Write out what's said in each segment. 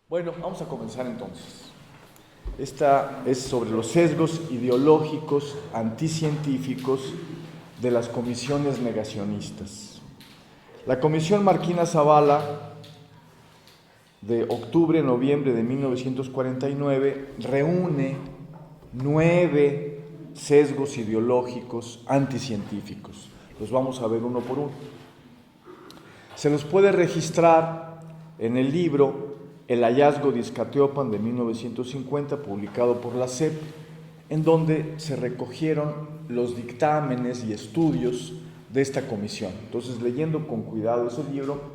Bueno, vamos a comenzar entonces. Esta es sobre los sesgos ideológicos anticientíficos de las comisiones negacionistas. La Comisión Marquina-Zavala de octubre-noviembre de 1949 reúne 9 sesgos ideológicos anticientíficos. Los vamos a ver uno por uno. Se los puede registrar en el libro El hallazgo de Izcatiopan de 1950, publicado por la SEP, en donde se recogieron los dictámenes y estudios de esta comisión. Entonces, leyendo con cuidado ese libro,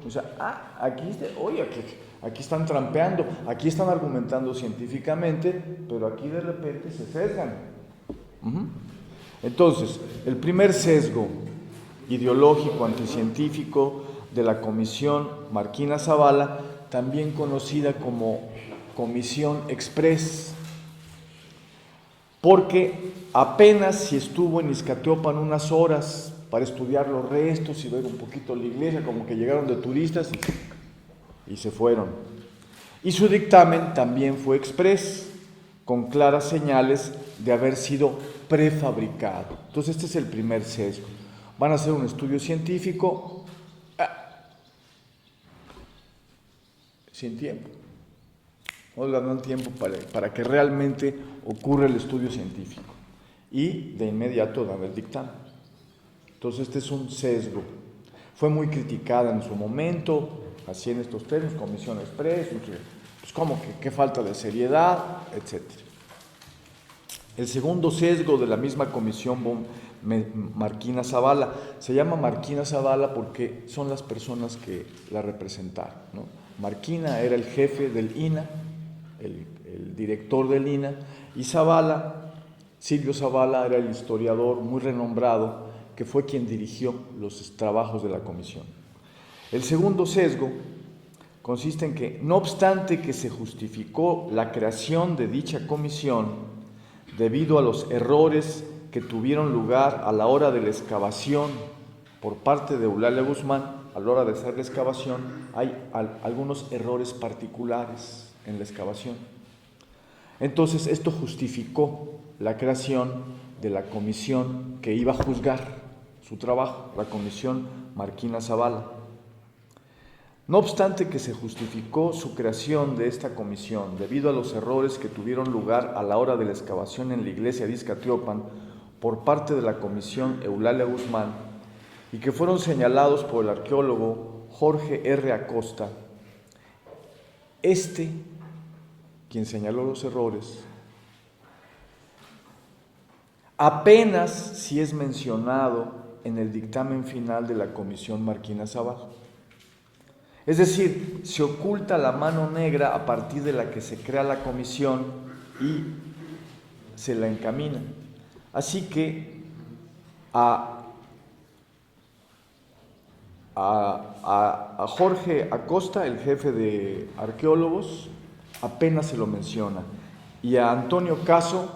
aquí están trampeando, aquí están argumentando científicamente, pero aquí de repente se sesgan. Entonces, el primer sesgo ideológico anticientífico de la Comisión Marquina-Zavala, también conocida como Comisión Express, porque apenas si estuvo en Izcatiopan unas horas para estudiar los restos y ver un poquito la iglesia, como que llegaron de turistas y se fueron. Y su dictamen también fue express, con claras señales de haber sido prefabricado. Entonces este es el primer sesgo. Van a hacer un estudio científico sin tiempo. No dan tiempo para que realmente ocurra el estudio científico. Y de inmediato dan el dictamen. Entonces este es un sesgo. Fue muy criticada en su momento, así en estos términos, Comisión Express, pues como que qué falta de seriedad, etc. El segundo sesgo de la misma Comisión Marquina-Zavala, se llama Marquina-Zavala porque son las personas que la representaron, ¿no? Marquina era el jefe del INA, el director del INA, y Zavala, Silvio Zavala, era el historiador muy renombrado que fue quien dirigió los trabajos de la comisión. El segundo sesgo consiste en que, no obstante que se justificó la creación de dicha comisión debido a los errores que tuvieron lugar a la hora de la excavación por parte de Eulalia Guzmán, a la hora de hacer la excavación, hay algunos errores particulares en la excavación. Entonces, esto justificó la creación de la comisión que iba a juzgar su trabajo, la Comisión Marquina-Zavala. No obstante que se justificó su creación de esta comisión debido a los errores que tuvieron lugar a la hora de la excavación en la iglesia de Izcatiopan por parte de la comisión Eulalia Guzmán, y que fueron señalados por el arqueólogo Jorge R. Acosta, quien señaló los errores, apenas si es mencionado en el dictamen final de la Comisión Marquina-Zavala. Es decir, se oculta la mano negra a partir de la que se crea la comisión y se la encamina. Así que a Jorge Acosta, el jefe de arqueólogos, apenas se lo menciona, y a Antonio Caso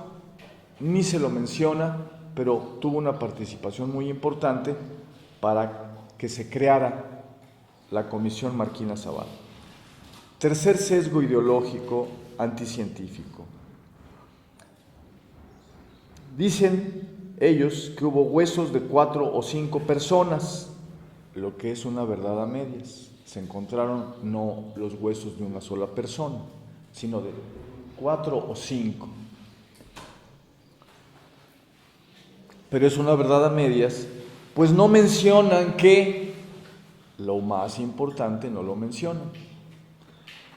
ni se lo menciona, pero tuvo una participación muy importante para que se creara la Comisión Marquina-Zavala. Tercer sesgo ideológico anticientífico. Dicen ellos que hubo huesos de 4 o 5 personas, lo que es una verdad a medias. Se encontraron no los huesos de una sola persona, sino de 4 o 5. Pero es una verdad a medias, pues no mencionan que, lo más importante no lo mencionan,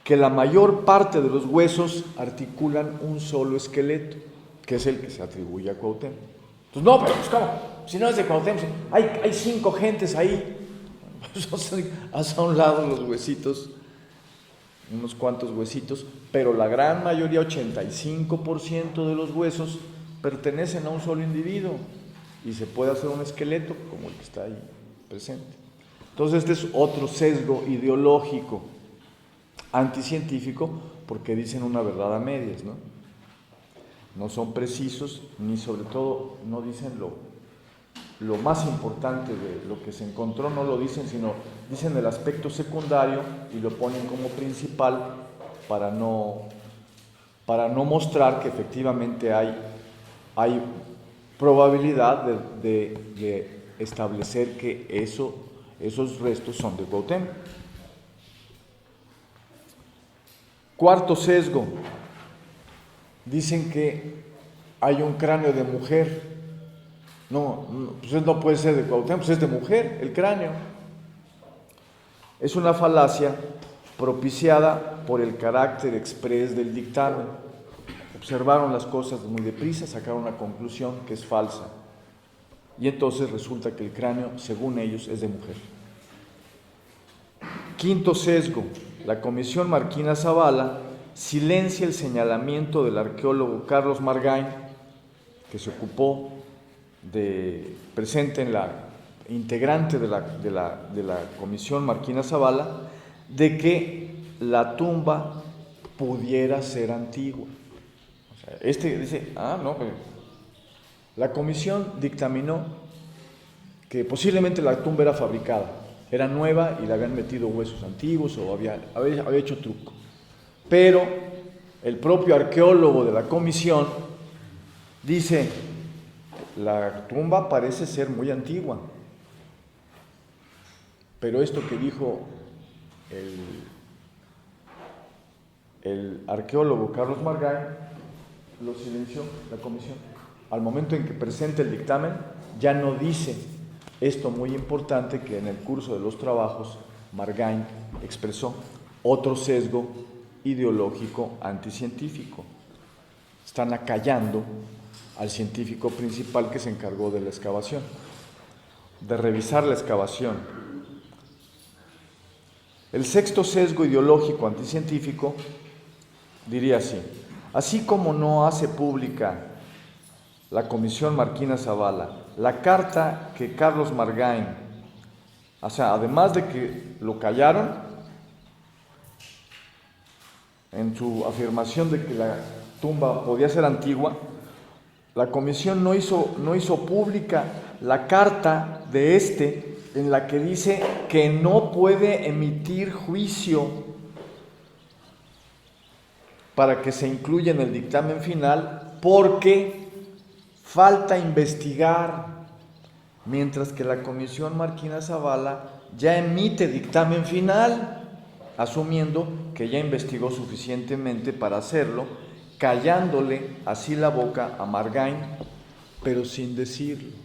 que la mayor parte de los huesos articulan un solo esqueleto, que es el que se atribuye a Cuauhtémoc. Entonces, no, pero pues ¿cómo? Si no es de Cuauhtémoc, hay 5 gentes ahí. Haz a un lado los huesitos, unos cuantos huesitos, pero la gran mayoría, 85% de los huesos, pertenecen a un solo individuo y se puede hacer un esqueleto como el que está ahí presente. Entonces este es otro sesgo ideológico anticientífico, porque dicen una verdad a medias, ¿no? No son precisos, ni sobre todo no dicen lo más importante de lo que se encontró, no lo dicen, sino dicen el aspecto secundario y lo ponen como principal, para no mostrar que efectivamente hay probabilidad de establecer que esos restos son de Cuauhtémoc. Cuarto sesgo, dicen que hay un cráneo de mujer. No, pues no puede ser de Cuauhtémoc, pues es de mujer el cráneo. Es una falacia propiciada por el carácter exprés del dictamen. Observaron las cosas muy deprisa, sacaron una conclusión que es falsa. Y entonces resulta que el cráneo, según ellos, es de mujer. Quinto sesgo, la Comisión Marquina Zavala silencia el señalamiento del arqueólogo Carlos Margain, que se ocupó presente en la integrante de la Comisión Marquina Zavala, de que la tumba pudiera ser antigua. O sea, dice, no, la comisión dictaminó que posiblemente la tumba era fabricada, era nueva y le habían metido huesos antiguos o había hecho truco. Pero el propio arqueólogo de la comisión dice, la tumba parece ser muy antigua, pero esto que dijo el arqueólogo Carlos Margain lo silenció la comisión. Al momento en que presenta el dictamen, ya no dice esto muy importante que en el curso de los trabajos Margain expresó: otro sesgo ideológico anticientífico. Están acallando al científico principal que se encargó de la excavación, de revisar la excavación. El sexto sesgo ideológico anticientífico diría así como no hace pública la Comisión Marquina Zavala la carta que Carlos Margain, o sea, además de que lo callaron en su afirmación de que la tumba podía ser antigua, la comisión no hizo pública la carta de en la que dice que no puede emitir juicio para que se incluya en el dictamen final porque falta investigar, mientras que la Comisión Marquina Zavala ya emite dictamen final, asumiendo que ya investigó suficientemente para hacerlo, callándole así la boca a Margain, pero sin decirlo.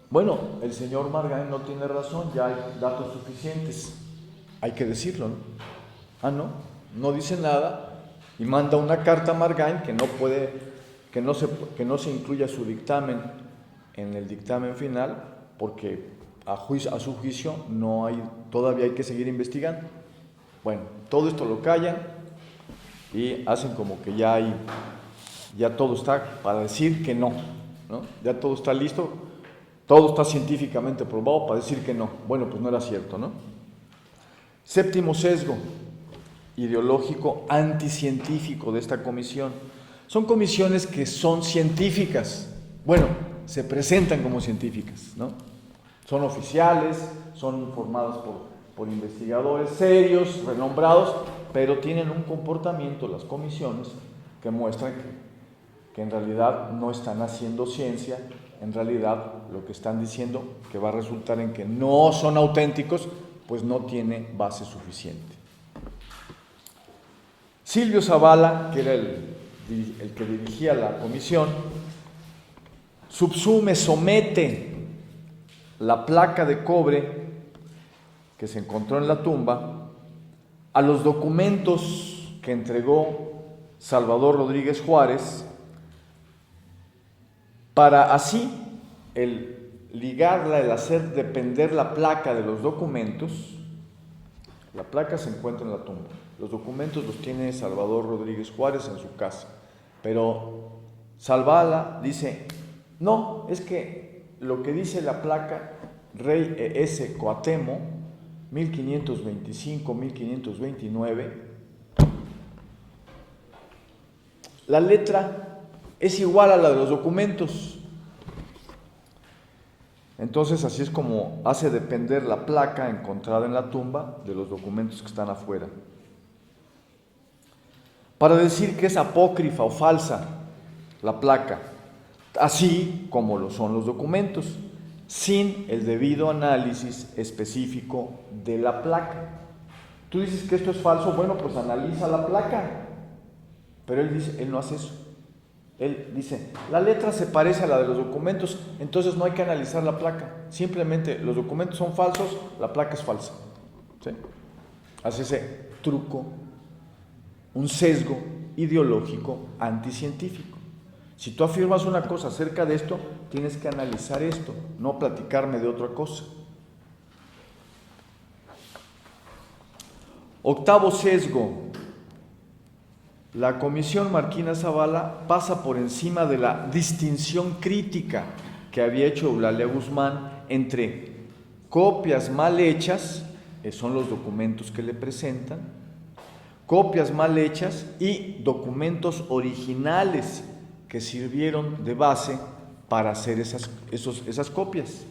Bueno, el señor Margain no tiene razón, ya hay datos suficientes, hay que decirlo, ¿no? No dice nada y manda una carta a Margain que no se incluya su dictamen en el dictamen final, porque a su juicio todavía hay que seguir investigando. Bueno, todo esto lo callan y hacen como que ya todo está para decir que no, ya todo está listo, todo está científicamente probado para decir que no. Bueno, pues no era cierto, ¿no? Séptimo sesgo ideológico anticientífico de esta comisión. Son comisiones que son científicas, bueno, se presentan como científicas, ¿no? Son oficiales, son formadas por investigadores serios, renombrados, pero tienen un comportamiento las comisiones que muestran que en realidad no están haciendo ciencia, en realidad lo que están diciendo que va a resultar en que no son auténticos, pues no tiene base suficiente. Silvio Zavala, que era el que dirigía la comisión, somete la placa de cobre que se encontró en la tumba a los documentos que entregó Salvador Rodríguez Juárez, para así ligarla, el hacer depender la placa de los documentos. La placa se encuentra en la tumba, los documentos los tiene Salvador Rodríguez Juárez en su casa, pero Zavala dice, no, es que lo que dice la placa Rey E.S. Cuauhtémoc 1525-1529, la letra es igual a la de los documentos. Entonces así es como hace depender la placa encontrada en la tumba de los documentos que están afuera. Para decir que es apócrifa o falsa la placa, así como lo son los documentos, sin el debido análisis específico de la placa. Tú dices que esto es falso, bueno, pues analiza la placa. Pero él dice, él no hace eso. Él dice, la letra se parece a la de los documentos, entonces no hay que analizar la placa. Simplemente los documentos son falsos, la placa es falsa. ¿Sí? Hace ese truco, un sesgo ideológico anticientífico. Si tú afirmas una cosa acerca de esto, tienes que analizar esto, no platicarme de otra cosa. Octavo sesgo. La Comisión Marquina Zavala pasa por encima de la distinción crítica que había hecho Eulalia Guzmán entre copias mal hechas, que son los documentos que le presentan, copias mal hechas y documentos originales que sirvieron de base para hacer esas copias.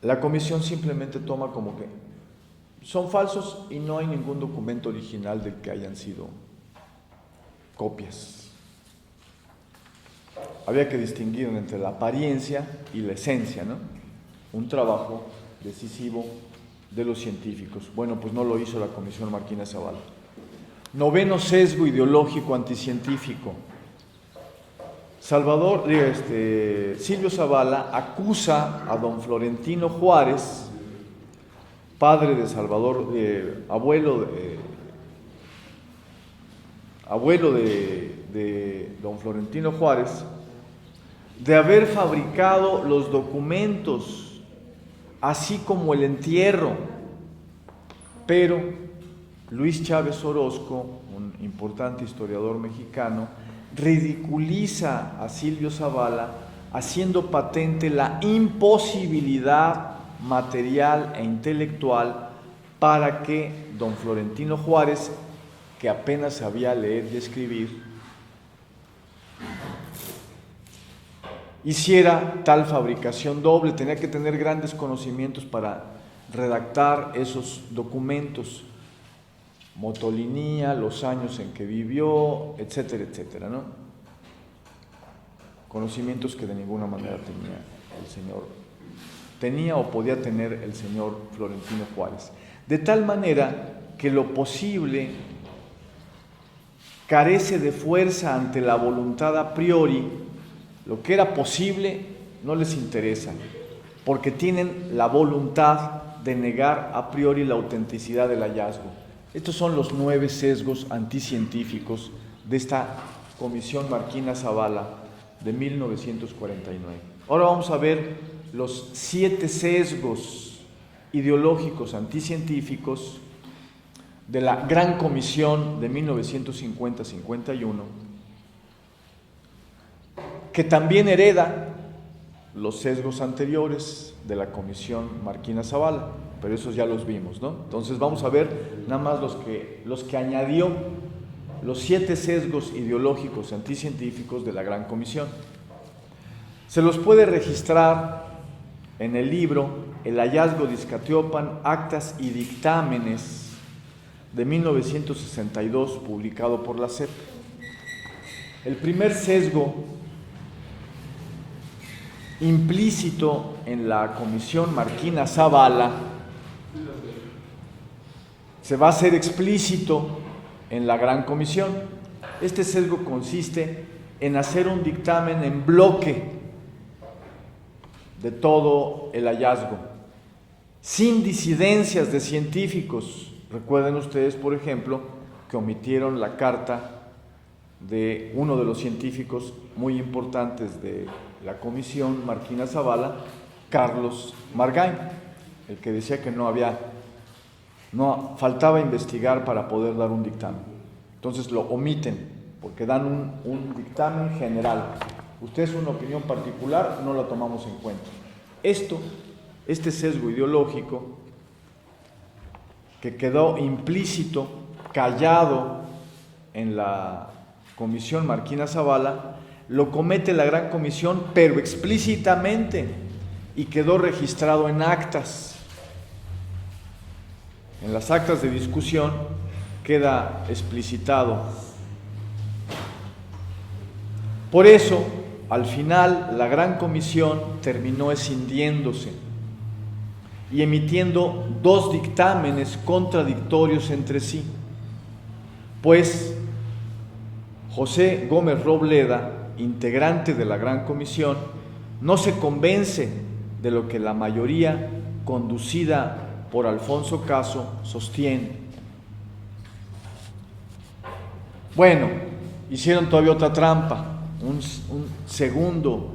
La comisión simplemente toma como que son falsos y no hay ningún documento original del que hayan sido copias. Había que distinguir entre la apariencia y la esencia, ¿no? Un trabajo decisivo de los científicos. Bueno, pues no lo hizo la Comisión Marquina Zavala. Noveno sesgo ideológico anticientífico. Silvio Zavala acusa a don Florentino Juárez, padre de Salvador, abuelo de don Florentino Juárez, de haber fabricado los documentos, así como el entierro. Pero Luis Chávez Orozco, un importante historiador mexicano, ridiculiza a Silvio Zavala haciendo patente la imposibilidad material e intelectual para que don Florentino Juárez, que apenas sabía leer y escribir, hiciera tal fabricación doble. Tenía que tener grandes conocimientos para redactar esos documentos, motolinía, los años en que vivió, etcétera, etcétera, ¿no? Conocimientos que de ninguna manera tenía o podía tener el señor Florentino Juárez. De tal manera que lo posible carece de fuerza ante la voluntad a priori. Lo que era posible no les interesa, porque tienen la voluntad de negar a priori la autenticidad del hallazgo. Estos son los 9 sesgos anticientíficos de esta Comisión Marquina Zavala de 1949. Ahora vamos a ver los 7 sesgos ideológicos anticientíficos de la Gran Comisión de 1950-51, que también hereda los sesgos anteriores de la Comisión Marquina Zavala, pero esos ya los vimos, ¿no? Entonces vamos a ver nada más los que añadió, los 7 sesgos ideológicos anticientíficos de la Gran Comisión. Se los puede registrar en el libro El hallazgo de Izcatiopan, actas y dictámenes de 1962, publicado por la SEP. El primer sesgo implícito en la Comisión Marquina Zavala se va a hacer explícito en la Gran Comisión. Este sesgo consiste en hacer un dictamen en bloque de todo el hallazgo, sin disidencias de científicos. Recuerden ustedes, por ejemplo, que omitieron la carta de uno de los científicos muy importantes de la Comisión Marquina Zavala, Carlos Margain, el que decía que faltaba investigar para poder dar un dictamen. Entonces lo omiten, porque dan un dictamen general. Usted es una opinión particular, no la tomamos en cuenta. Este sesgo ideológico que quedó implícito, callado en la Comisión Marquina Zavala, lo comete la Gran Comisión, pero explícitamente, y quedó registrado en actas. En las actas de discusión queda explicitado. Por eso, al final, la Gran Comisión terminó escindiéndose y emitiendo dos dictámenes contradictorios entre sí, pues José Gómez Robleda, integrante de la Gran Comisión, no se convence de lo que la mayoría, conducida por Alfonso Caso, sostiene. Bueno, hicieron todavía otra trampa, un segundo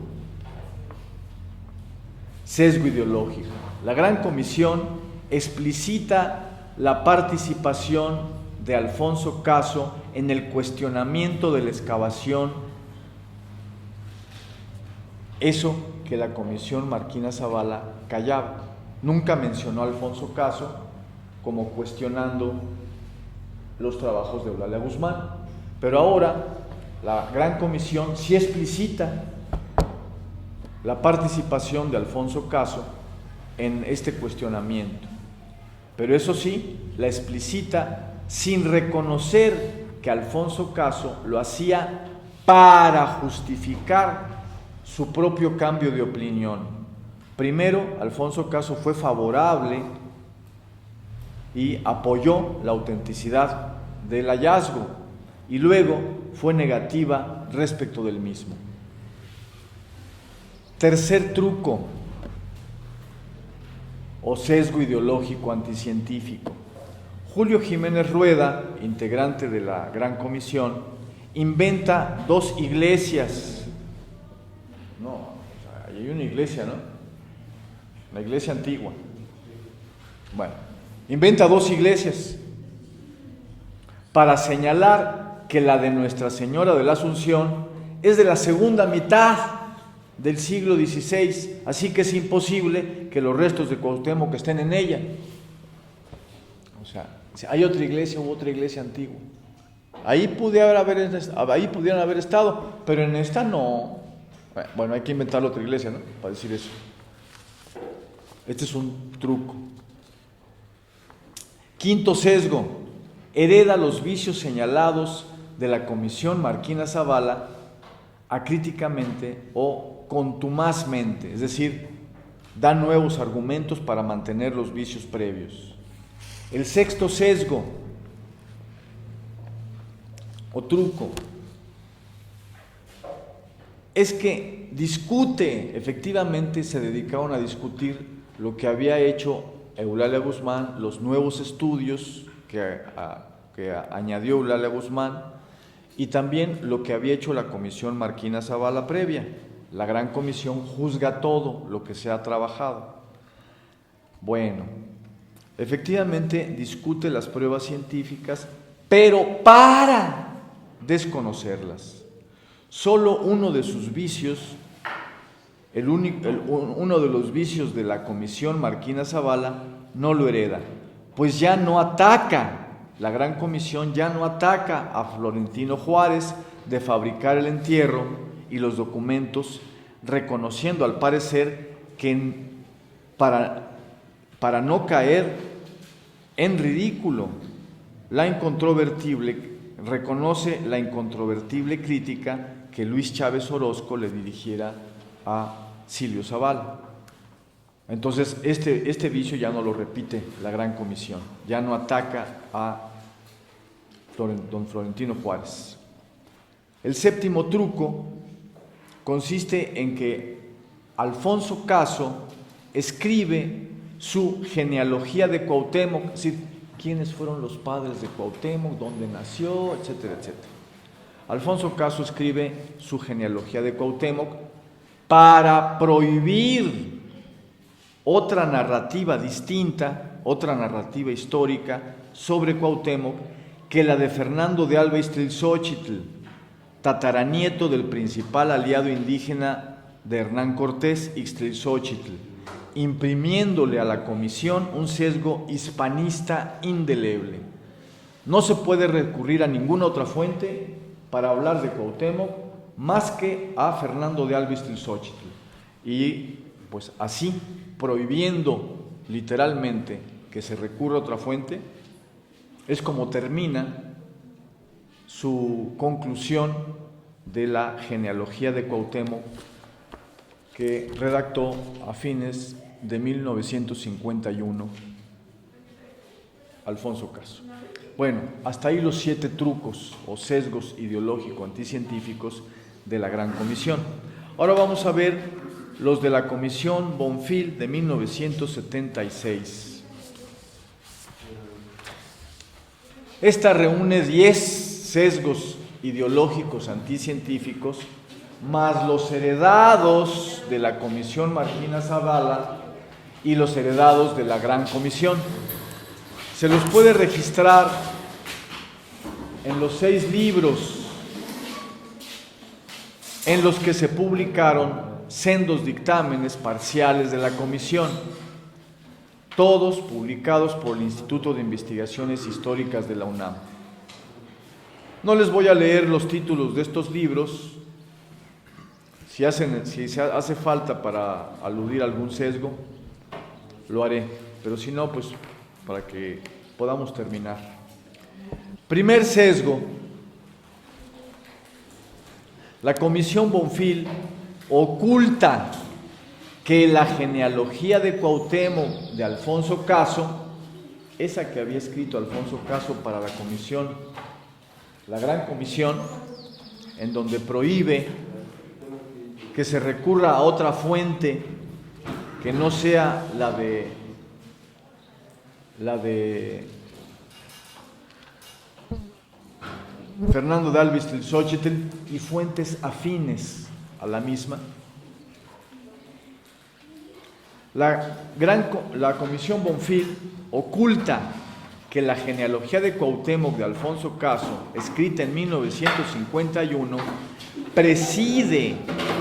sesgo ideológico. La Gran Comisión explicita la participación de Alfonso Caso en el cuestionamiento de la excavación, eso que la Comisión Marquina Zavala callaba. Nunca mencionó a Alfonso Caso como cuestionando los trabajos de Eulalia Guzmán, pero ahora la Gran Comisión sí explicita la participación de Alfonso Caso en este cuestionamiento, pero eso sí, la explicita sin reconocer que Alfonso Caso lo hacía para justificar su propio cambio de opinión. Primero, Alfonso Caso fue favorable y apoyó la autenticidad del hallazgo, y luego fue negativa respecto del mismo. Tercer truco o sesgo ideológico anticientífico. Julio Jiménez Rueda, integrante de la Gran Comisión, inventa dos iglesias. No, hay una iglesia, ¿no? La iglesia antigua. Bueno, inventa dos iglesias para señalar que la de Nuestra Señora de la Asunción es de la segunda mitad del siglo XVI, así que es imposible que los restos de Cuauhtémoc estén en ella. O sea, hay otra iglesia u otra iglesia antigua. Ahí pudieran haber estado, pero en esta no. Bueno, hay que inventar otra iglesia, ¿no? Para decir eso. Este es un truco. Quinto sesgo: hereda los vicios señalados de la Comisión Marquina Zavala acríticamente o contumazmente, es decir, da nuevos argumentos para mantener los vicios previos. El sexto sesgo o truco es que efectivamente se dedicaron a discutir lo que había hecho Eulalia Guzmán, los nuevos estudios que añadió Eulalia Guzmán, y también lo que había hecho la Comisión Marquina Zavala previa. La Gran Comisión juzga todo lo que se ha trabajado. Bueno, efectivamente discute las pruebas científicas, pero para desconocerlas. Solo uno de sus vicios, uno de los vicios de la Comisión Marquina Zavala, no lo hereda, pues ya no ataca. La Gran Comisión ya no ataca a Florentino Juárez de fabricar el entierro y los documentos, reconociendo al parecer que para no caer en ridículo reconoce la incontrovertible crítica que Luis Chávez Orozco le dirigiera a Silvio Zavala. Entonces, este vicio ya no lo repite la Gran Comisión, ya no ataca a don Florentino Juárez. El séptimo truco consiste en que Alfonso Caso escribe su genealogía de Cuauhtémoc, es decir, quiénes fueron los padres de Cuauhtémoc, dónde nació, etcétera, etcétera. Alfonso Caso escribe su genealogía de Cuauhtémoc para prohibir otra narrativa distinta, otra narrativa histórica sobre Cuauhtémoc, que la de Fernando de Alba Ixtlilxóchitl, tataranieto del principal aliado indígena de Hernán Cortés, Ixtlilxóchitl, imprimiéndole a la comisión un sesgo hispanista indeleble. No se puede recurrir a ninguna otra fuente para hablar de Cuauhtémoc más que a Fernando de Alba Ixtlilxóchitl. Y pues así, prohibiendo literalmente que se recurra a otra fuente, es como termina su conclusión de la genealogía de Cuauhtémoc, que redactó a fines de 1951 Alfonso Caso. Bueno, hasta ahí los 7 trucos o sesgos ideológico-anticientíficos de la Gran Comisión. Ahora vamos a ver los de la Comisión Bonfil de 1976. Esta reúne 10 sesgos ideológicos anticientíficos, más los heredados de la Comisión Marquina Zavala y los heredados de la Gran Comisión. Se los puede registrar en los 6 libros en los que se publicaron sendos dictámenes parciales de la comisión, todos publicados por el Instituto de Investigaciones Históricas de la UNAM. No les voy a leer los títulos de estos libros, si hace falta para aludir a algún sesgo, lo haré, pero si no, pues para que podamos terminar. Primer sesgo: la Comisión Bonfil oculta que la genealogía de Cuauhtémoc de Alfonso Caso, esa que había escrito Alfonso Caso para la comisión, la Gran Comisión, en donde prohíbe que se recurra a otra fuente que no sea la de Fernando de Alba Ixtlilxóchitl y fuentes afines a la misma. La Comisión Bonfil oculta que la genealogía de Cuauhtémoc de Alfonso Caso, escrita en 1951, preside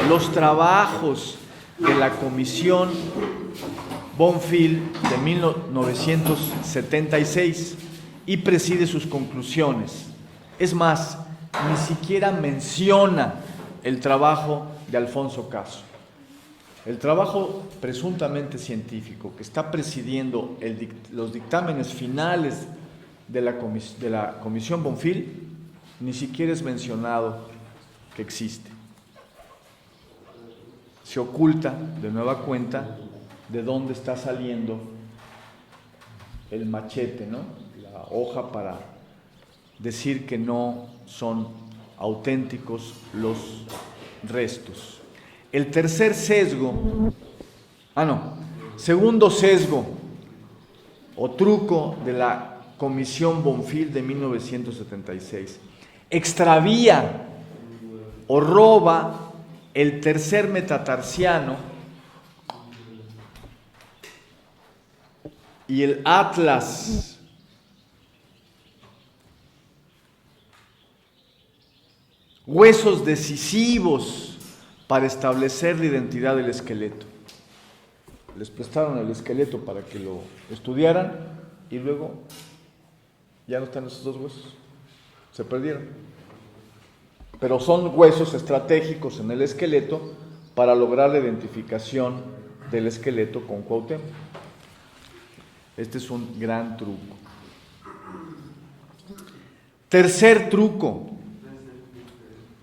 los trabajos de la Comisión Bonfil de 1976 y preside sus conclusiones. Es más, ni siquiera menciona el trabajo de Alfonso Caso. El trabajo presuntamente científico que está presidiendo los dictámenes finales de la Comisión Bonfil ni siquiera es mencionado que existe. Se oculta de nueva cuenta de dónde está saliendo el machete, ¿no? La hoja para decir que no son auténticos los restos. El tercer sesgo, segundo sesgo o truco de la Comisión Bonfil de 1976, extravía o roba el tercer metatarsiano y el atlas huesos decisivos para establecer la identidad del esqueleto. Les prestaron el esqueleto para que lo estudiaran y luego ya no están esos 2 huesos, se perdieron. Pero son huesos estratégicos en el esqueleto para lograr la identificación del esqueleto con Cuauhtémoc. Este es un gran truco. Tercer truco: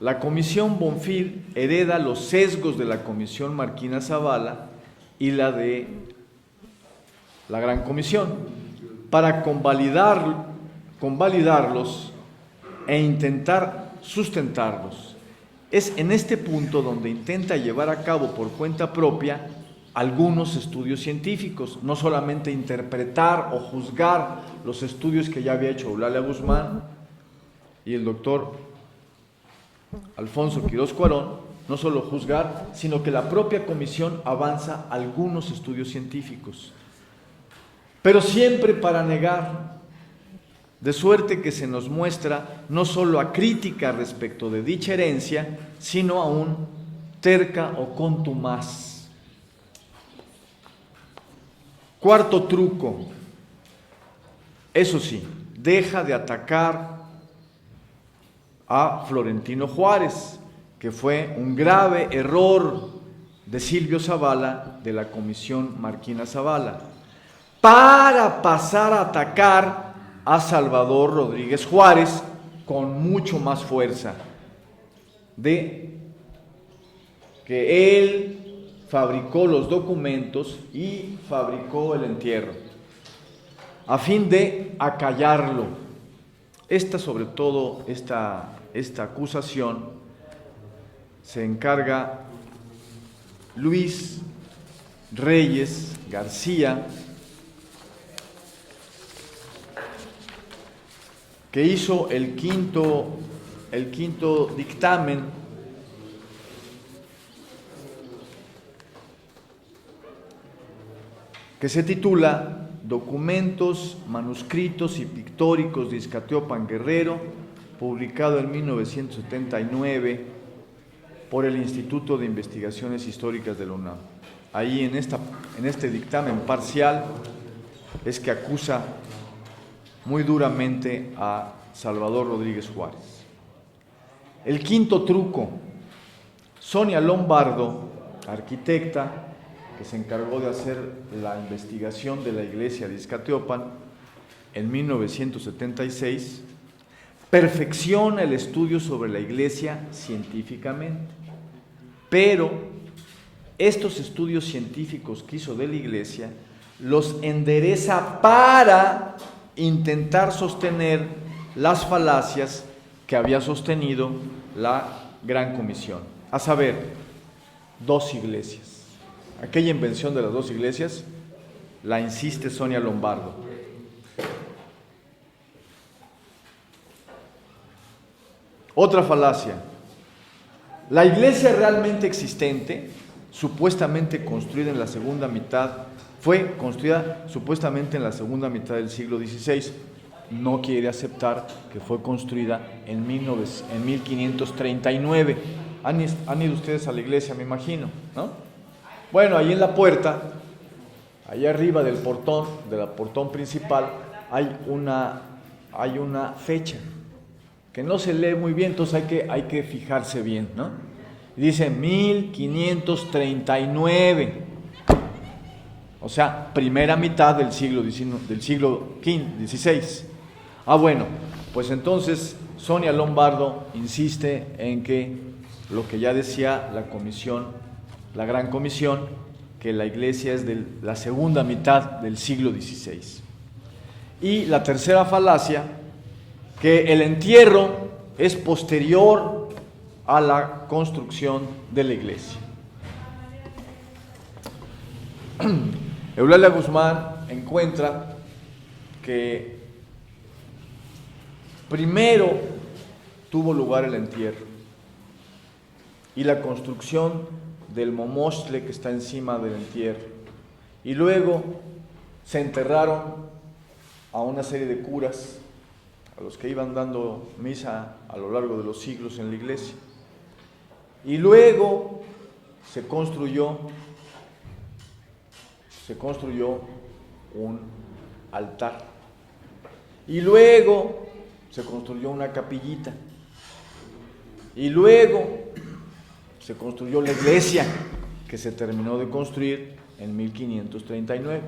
la Comisión Bonfil hereda los sesgos de la Comisión Marquina Zavala y la de la Gran Comisión para convalidarlos e intentar sustentarlos. Es en este punto donde intenta llevar a cabo por cuenta propia algunos estudios científicos, no solamente interpretar o juzgar los estudios que ya había hecho Eulalia Guzmán y el doctor Alfonso Quirós Cuarón, no solo juzgar, sino que la propia comisión avanza algunos estudios científicos, pero siempre para negar, de suerte que se nos muestra no solo a crítica respecto de dicha herencia, sino aún terca o contumaz. Cuarto truco: eso sí, deja de atacar a Florentino Juárez, que fue un grave error de Silvio Zavala, de la Comisión Marquina Zavala, para pasar a atacar a Salvador Rodríguez Juárez con mucho más fuerza, de que él fabricó los documentos y fabricó el entierro, a fin de acallarlo. Sobre todo, esta acusación se encarga Luis Reyes García, que hizo el quinto dictamen que se titula Documentos, manuscritos y pictóricos de Ixcatiopan Guerrero, publicado en 1979 por el Instituto de Investigaciones Históricas de la UNAM. Ahí en este dictamen parcial es que acusa muy duramente a Salvador Rodríguez Juárez. El quinto truco: Sonia Lombardo, arquitecta, que se encargó de hacer la investigación de la iglesia de Ixcatiopan en 1976, perfecciona el estudio sobre la iglesia científicamente, pero estos estudios científicos que hizo de la iglesia los endereza para intentar sostener las falacias que había sostenido la Gran Comisión, a saber, 2 iglesias. Aquella invención de las 2 iglesias la insiste Sonia Lombardo. Otra falacia: la iglesia realmente existente, supuestamente construida en la segunda mitad, fue construida supuestamente en la segunda mitad del siglo XVI. No quiere aceptar que fue construida en 1539. Han ido ustedes a la iglesia, me imagino, ¿no? Bueno, ahí en la puerta, allá arriba del portón principal, hay una fecha que no se lee muy bien, entonces hay que fijarse bien, ¿no? Dice 1539, o sea, primera mitad del siglo XVI. Bueno, pues entonces Sonia Lombardo insiste en que lo que ya decía la Gran Comisión, que la iglesia es de la segunda mitad del siglo XVI. Y la tercera falacia, que el entierro es posterior a la construcción de la iglesia. Eulalia Guzmán encuentra que primero tuvo lugar el entierro y la construcción del momostle que está encima del entierro, y luego se enterraron a una serie de curas, a los que iban dando misa a lo largo de los siglos en la iglesia, y luego se construyó un altar, y luego se construyó una capillita, y luego se construyó la iglesia, que se terminó de construir en 1539.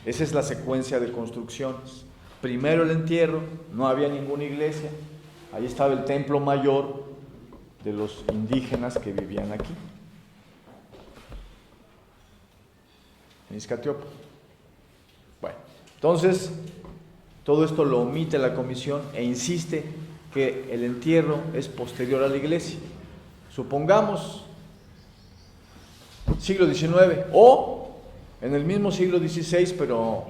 Esa es la secuencia de construcciones. Primero el entierro, no había ninguna iglesia, ahí estaba el templo mayor de los indígenas que vivían aquí, en Ixcatiopan. Bueno, entonces, todo esto lo omite la comisión e insiste que el entierro es posterior a la iglesia. Supongamos siglo XIX o en el mismo siglo XVI, pero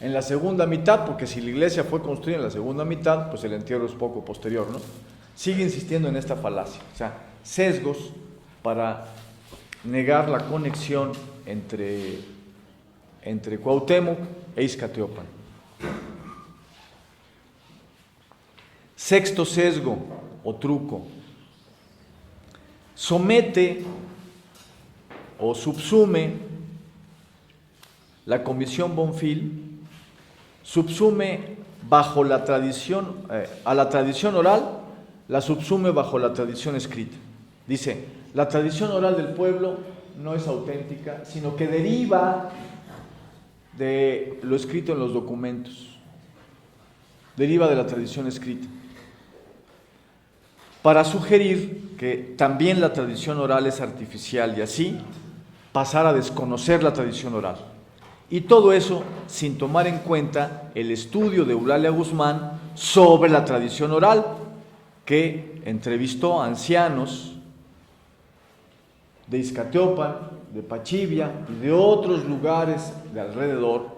en la segunda mitad, porque si la iglesia fue construida en la segunda mitad, pues el entierro es poco posterior, ¿no? Sigue insistiendo en esta falacia, o sea, sesgos para negar la conexión entre Cuauhtémoc e Ixcatiopan. Sexto sesgo o truco: somete o subsume la Comisión Bonfil, subsume bajo la tradición, a la tradición oral, la subsume bajo la tradición escrita. Dice, la tradición oral del pueblo no es auténtica, sino que deriva de lo escrito en los documentos, deriva de la tradición escrita, para sugerir que también la tradición oral es artificial y así pasar a desconocer la tradición oral. Y todo eso sin tomar en cuenta el estudio de Eulalia Guzmán sobre la tradición oral, que entrevistó a ancianos de Izcateopan, de Pachivia y de otros lugares de alrededor,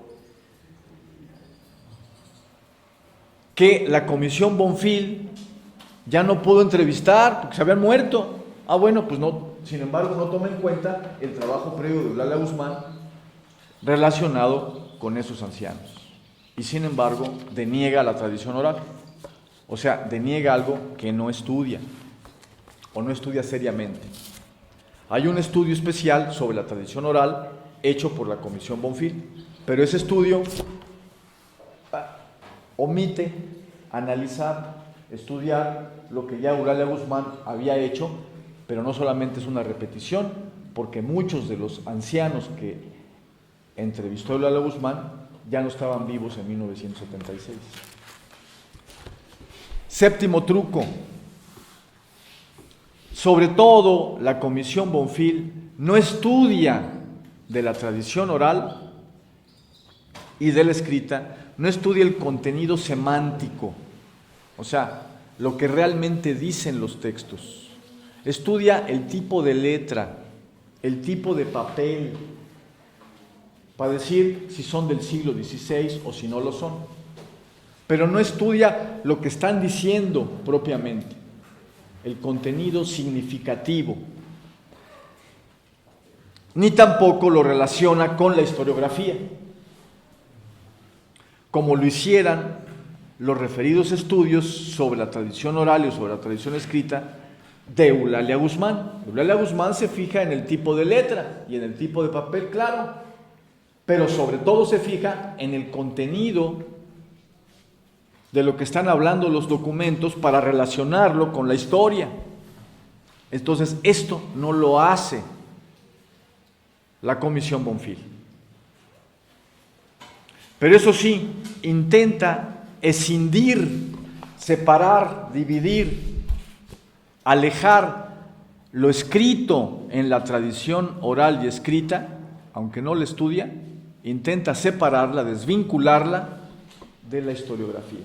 que la Comisión Bonfil ya no pudo entrevistar porque se habían muerto. Bueno, pues no, sin embargo no toma en cuenta el trabajo previo de Eulalia Guzmán relacionado con esos ancianos. Y sin embargo deniega la tradición oral, o sea, deniega algo que no estudia o no estudia seriamente. Hay un estudio especial sobre la tradición oral hecho por la Comisión Bonfil, pero ese estudio omite analizar, estudiar lo que ya Eulalia Guzmán había hecho, pero no solamente es una repetición, porque muchos de los ancianos que entrevistó Eulalia Guzmán ya no estaban vivos en 1976. Séptimo truco. Sobre todo, la Comisión Bonfil no estudia de la tradición oral y de la escrita, no estudia el contenido semántico, o sea, lo que realmente dicen los textos. Estudia el tipo de letra, el tipo de papel, para decir si son del siglo XVI o si no lo son. Pero no estudia lo que están diciendo propiamente, el contenido significativo, ni tampoco lo relaciona con la historiografía, como lo hicieran los referidos estudios sobre la tradición oral y sobre la tradición escrita de Eulalia Guzmán. Eulalia Guzmán se fija en el tipo de letra y en el tipo de papel, claro, pero sobre todo se fija en el contenido de lo que están hablando los documentos para relacionarlo con la historia. Entonces, esto no lo hace la Comisión Bonfil. Pero eso sí, intenta escindir, separar, dividir, alejar lo escrito en la tradición oral y escrita, aunque no la estudia, intenta separarla, desvincularla de la historiografía.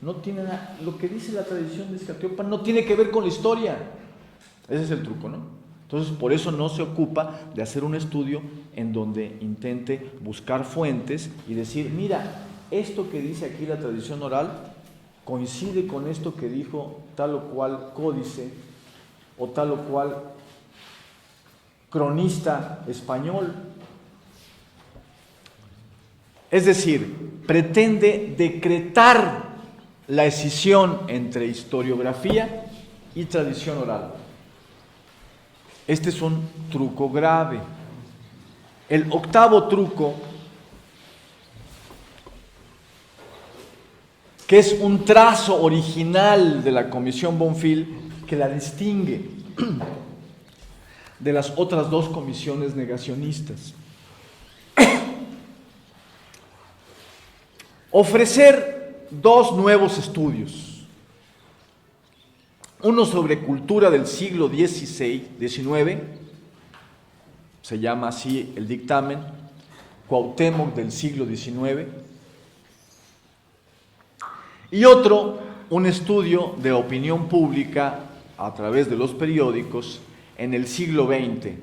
No tiene nada, lo que dice la tradición de Izcateopan no tiene que ver con la historia. Ese es el truco, ¿no? Entonces, por eso no se ocupa de hacer un estudio en donde intente buscar fuentes y decir, mira, esto que dice aquí la tradición oral coincide con esto que dijo tal o cual códice o tal o cual cronista español. Es decir, pretende decretar la escisión entre historiografía y tradición oral. Este es un truco grave. El octavo truco, que es un trazo original de la Comisión Bonfil que la distingue de las otras dos comisiones negacionistas. Ofrecer dos nuevos estudios. Uno sobre cultura del siglo XIX, se llama así el dictamen, Cuauhtémoc del siglo XIX, y otro, un estudio de opinión pública a través de los periódicos en el siglo XX,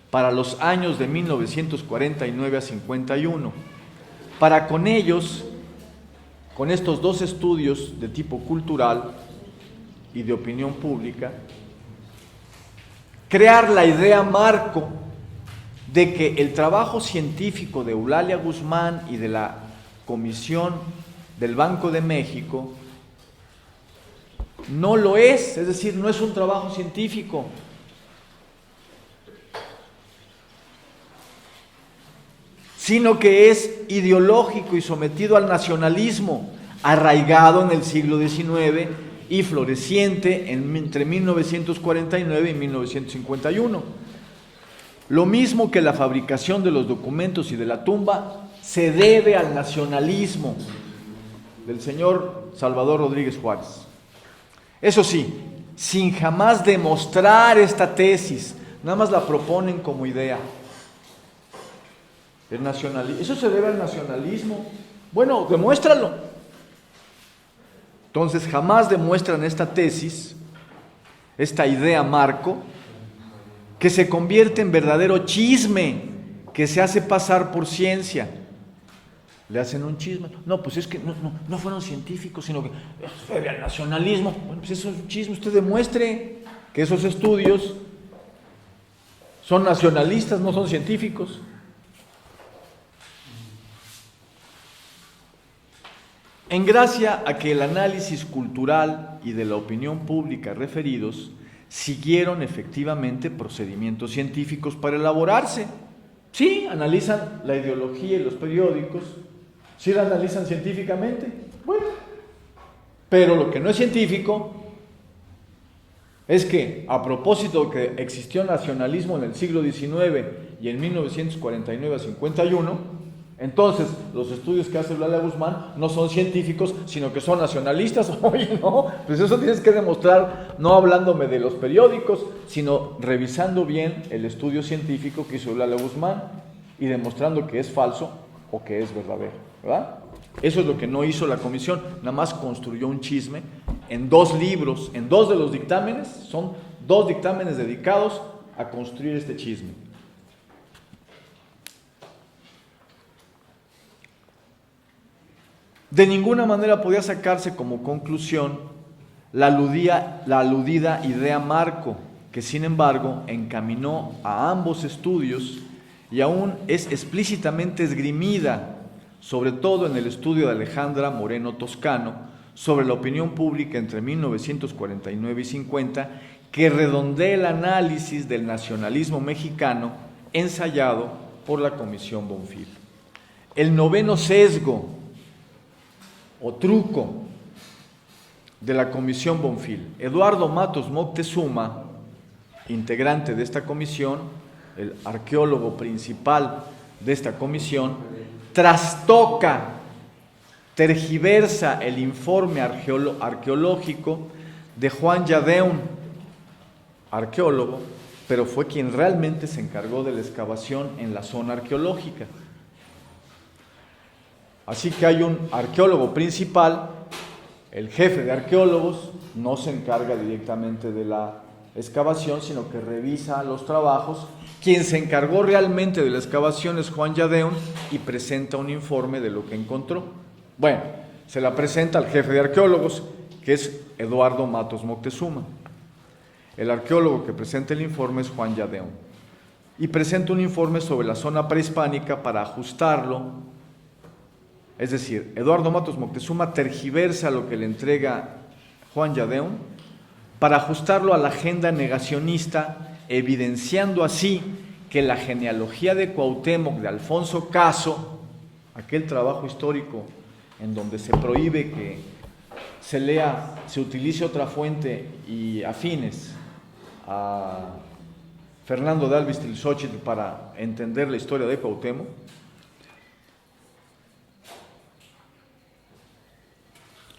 para los años de 1949 a 51, para con ellos, con estos dos estudios de tipo cultural y de opinión pública, crear la idea marco de que el trabajo científico de Eulalia Guzmán y de la Comisión del Banco de México no lo es decir, no es un trabajo científico. Sino que es ideológico y sometido al nacionalismo, arraigado en el siglo XIX y floreciente entre 1949 y 1951. Lo mismo que la fabricación de los documentos y de la tumba se debe al nacionalismo del señor Salvador Rodríguez Juárez. Eso sí, sin jamás demostrar esta tesis, nada más la proponen como idea. El nacionalismo, eso se debe al nacionalismo. Bueno, demuéstralo. Entonces jamás demuestran esta tesis, esta idea marco, que se convierte en verdadero chisme, que se hace pasar por ciencia. Le hacen un chisme. No, pues es que no fueron científicos, sino que se debe al nacionalismo. Bueno, pues eso es un chisme. Usted demuestre que esos estudios son nacionalistas, no son científicos. En gracia a que el análisis cultural y de la opinión pública referidos siguieron efectivamente procedimientos científicos para elaborarse. Sí, analizan la ideología y los periódicos, sí la analizan científicamente, bueno, pero lo que no es científico es que a propósito de que existió nacionalismo en el siglo XIX y en 1949 a 51, entonces los estudios que hace Eulalia Guzmán no son científicos, sino que son nacionalistas. Oye, no, pues eso tienes que demostrar, no hablándome de los periódicos, sino revisando bien el estudio científico que hizo Eulalia Guzmán y demostrando que es falso o que es verdadero, ¿verdad? Eso es lo que no hizo la comisión, nada más construyó un chisme en 2 libros, en 2 de los dictámenes, son 2 dictámenes dedicados a construir este chisme. De ninguna manera podía sacarse como conclusión la aludida idea marco, que sin embargo encaminó a ambos estudios y aún es explícitamente esgrimida, sobre todo en el estudio de Alejandra Moreno Toscano, sobre la opinión pública entre 1949 y 50, que redondea el análisis del nacionalismo mexicano ensayado por la Comisión Bonfil. El noveno sesgo o truco de la Comisión Bonfil. Eduardo Matos Moctezuma, integrante de esta comisión, el arqueólogo principal de esta comisión, trastoca, tergiversa el informe arqueológico de Juan Yadeun, arqueólogo, pero fue quien realmente se encargó de la excavación en la zona arqueológica. Así que hay un arqueólogo principal, el jefe de arqueólogos, no se encarga directamente de la excavación, sino que revisa los trabajos. Quien se encargó realmente de la excavación es Juan Yadeun y presenta un informe de lo que encontró. Bueno, se la presenta al jefe de arqueólogos, que es Eduardo Matos Moctezuma. El arqueólogo que presenta el informe es Juan Yadeun. Y presenta un informe sobre la zona prehispánica para ajustarlo. Es decir, Eduardo Matos Moctezuma tergiversa lo que le entrega Juan Yadeun para ajustarlo a la agenda negacionista, evidenciando así que la genealogía de Cuauhtémoc de Alfonso Caso, aquel trabajo histórico en donde se prohíbe que se lea, se utilice otra fuente y afines a Fernando de Alba Ixtlilxóchitl para entender la historia de Cuauhtémoc,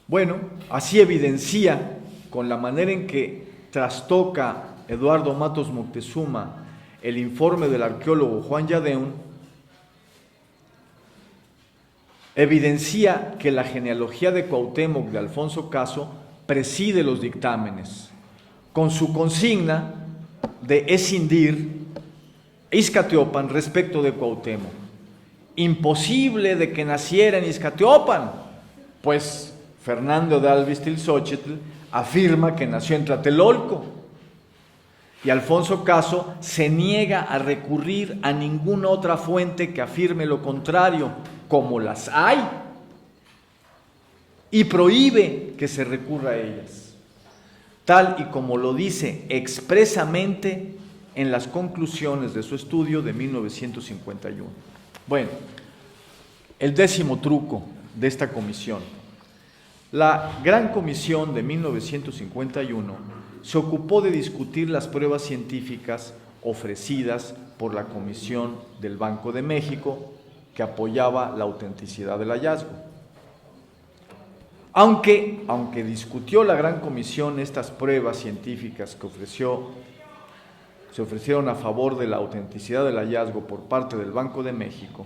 bueno, así evidencia con la manera en que trastoca Eduardo Matos Moctezuma el informe del arqueólogo Juan Yadeun, evidencia que la genealogía de Cuauhtémoc de Alfonso Caso preside los dictámenes, con su consigna de escindir Ixcateopan respecto de Cuauhtémoc. Imposible de que naciera en Ixcateopan, pues Fernando de Alba Ixtlilxóchitl afirma que nació en Tlatelolco y Alfonso Caso se niega a recurrir a ninguna otra fuente que afirme lo contrario, como las hay, y prohíbe que se recurra a ellas, tal y como lo dice expresamente en las conclusiones de su estudio de 1951. Bueno, el 10º truco de esta comisión. La Gran Comisión de 1951 se ocupó de discutir las pruebas científicas ofrecidas por la Comisión del Banco de México, que apoyaba la autenticidad del hallazgo. Aunque discutió la Gran Comisión estas pruebas científicas que se ofrecieron a favor de la autenticidad del hallazgo por parte del Banco de México,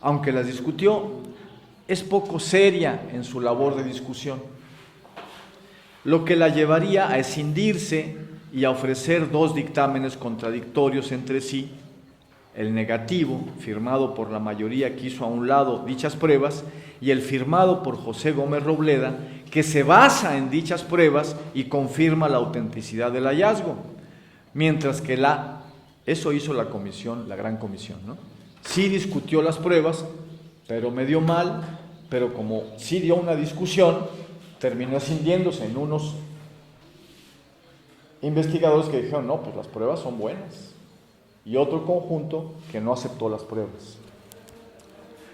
aunque las discutió, es poco seria en su labor de discusión, lo que la llevaría a escindirse y a ofrecer dos dictámenes contradictorios entre sí: el negativo, firmado por la mayoría que hizo a un lado dichas pruebas, y el firmado por José Gómez Robleda, que se basa en dichas pruebas y confirma la autenticidad del hallazgo. Mientras que eso hizo la comisión, la Gran Comisión, ¿no? Sí discutió las pruebas, pero medio mal, pero como sí dio una discusión, terminó escindiéndose en unos investigadores que dijeron, no, pues las pruebas son buenas, y otro conjunto que no aceptó las pruebas.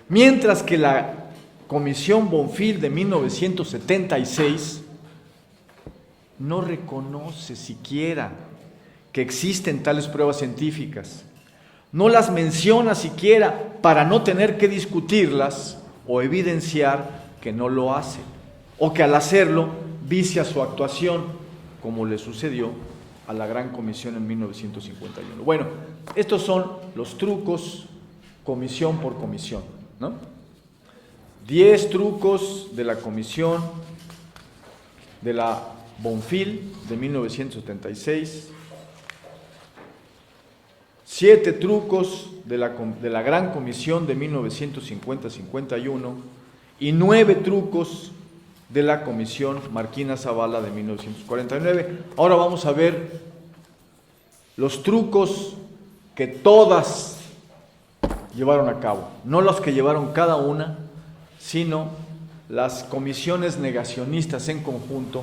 Mientras que la Comisión Bonfil de 1976 no reconoce siquiera que existen tales pruebas científicas, no las menciona siquiera para no tener que discutirlas o evidenciar que no lo hace, o que al hacerlo vicia su actuación, como le sucedió a la Gran Comisión en 1951. Bueno, estos son los trucos comisión por comisión, ¿no? 10 trucos de la comisión de la Bonfil de 1976, 7 trucos de la Gran Comisión de 1950-51 y 9 trucos de la Comisión Marquina Zavala de 1949. Ahora vamos a ver los trucos que todas llevaron a cabo, no los que llevaron cada una, sino las comisiones negacionistas en conjunto,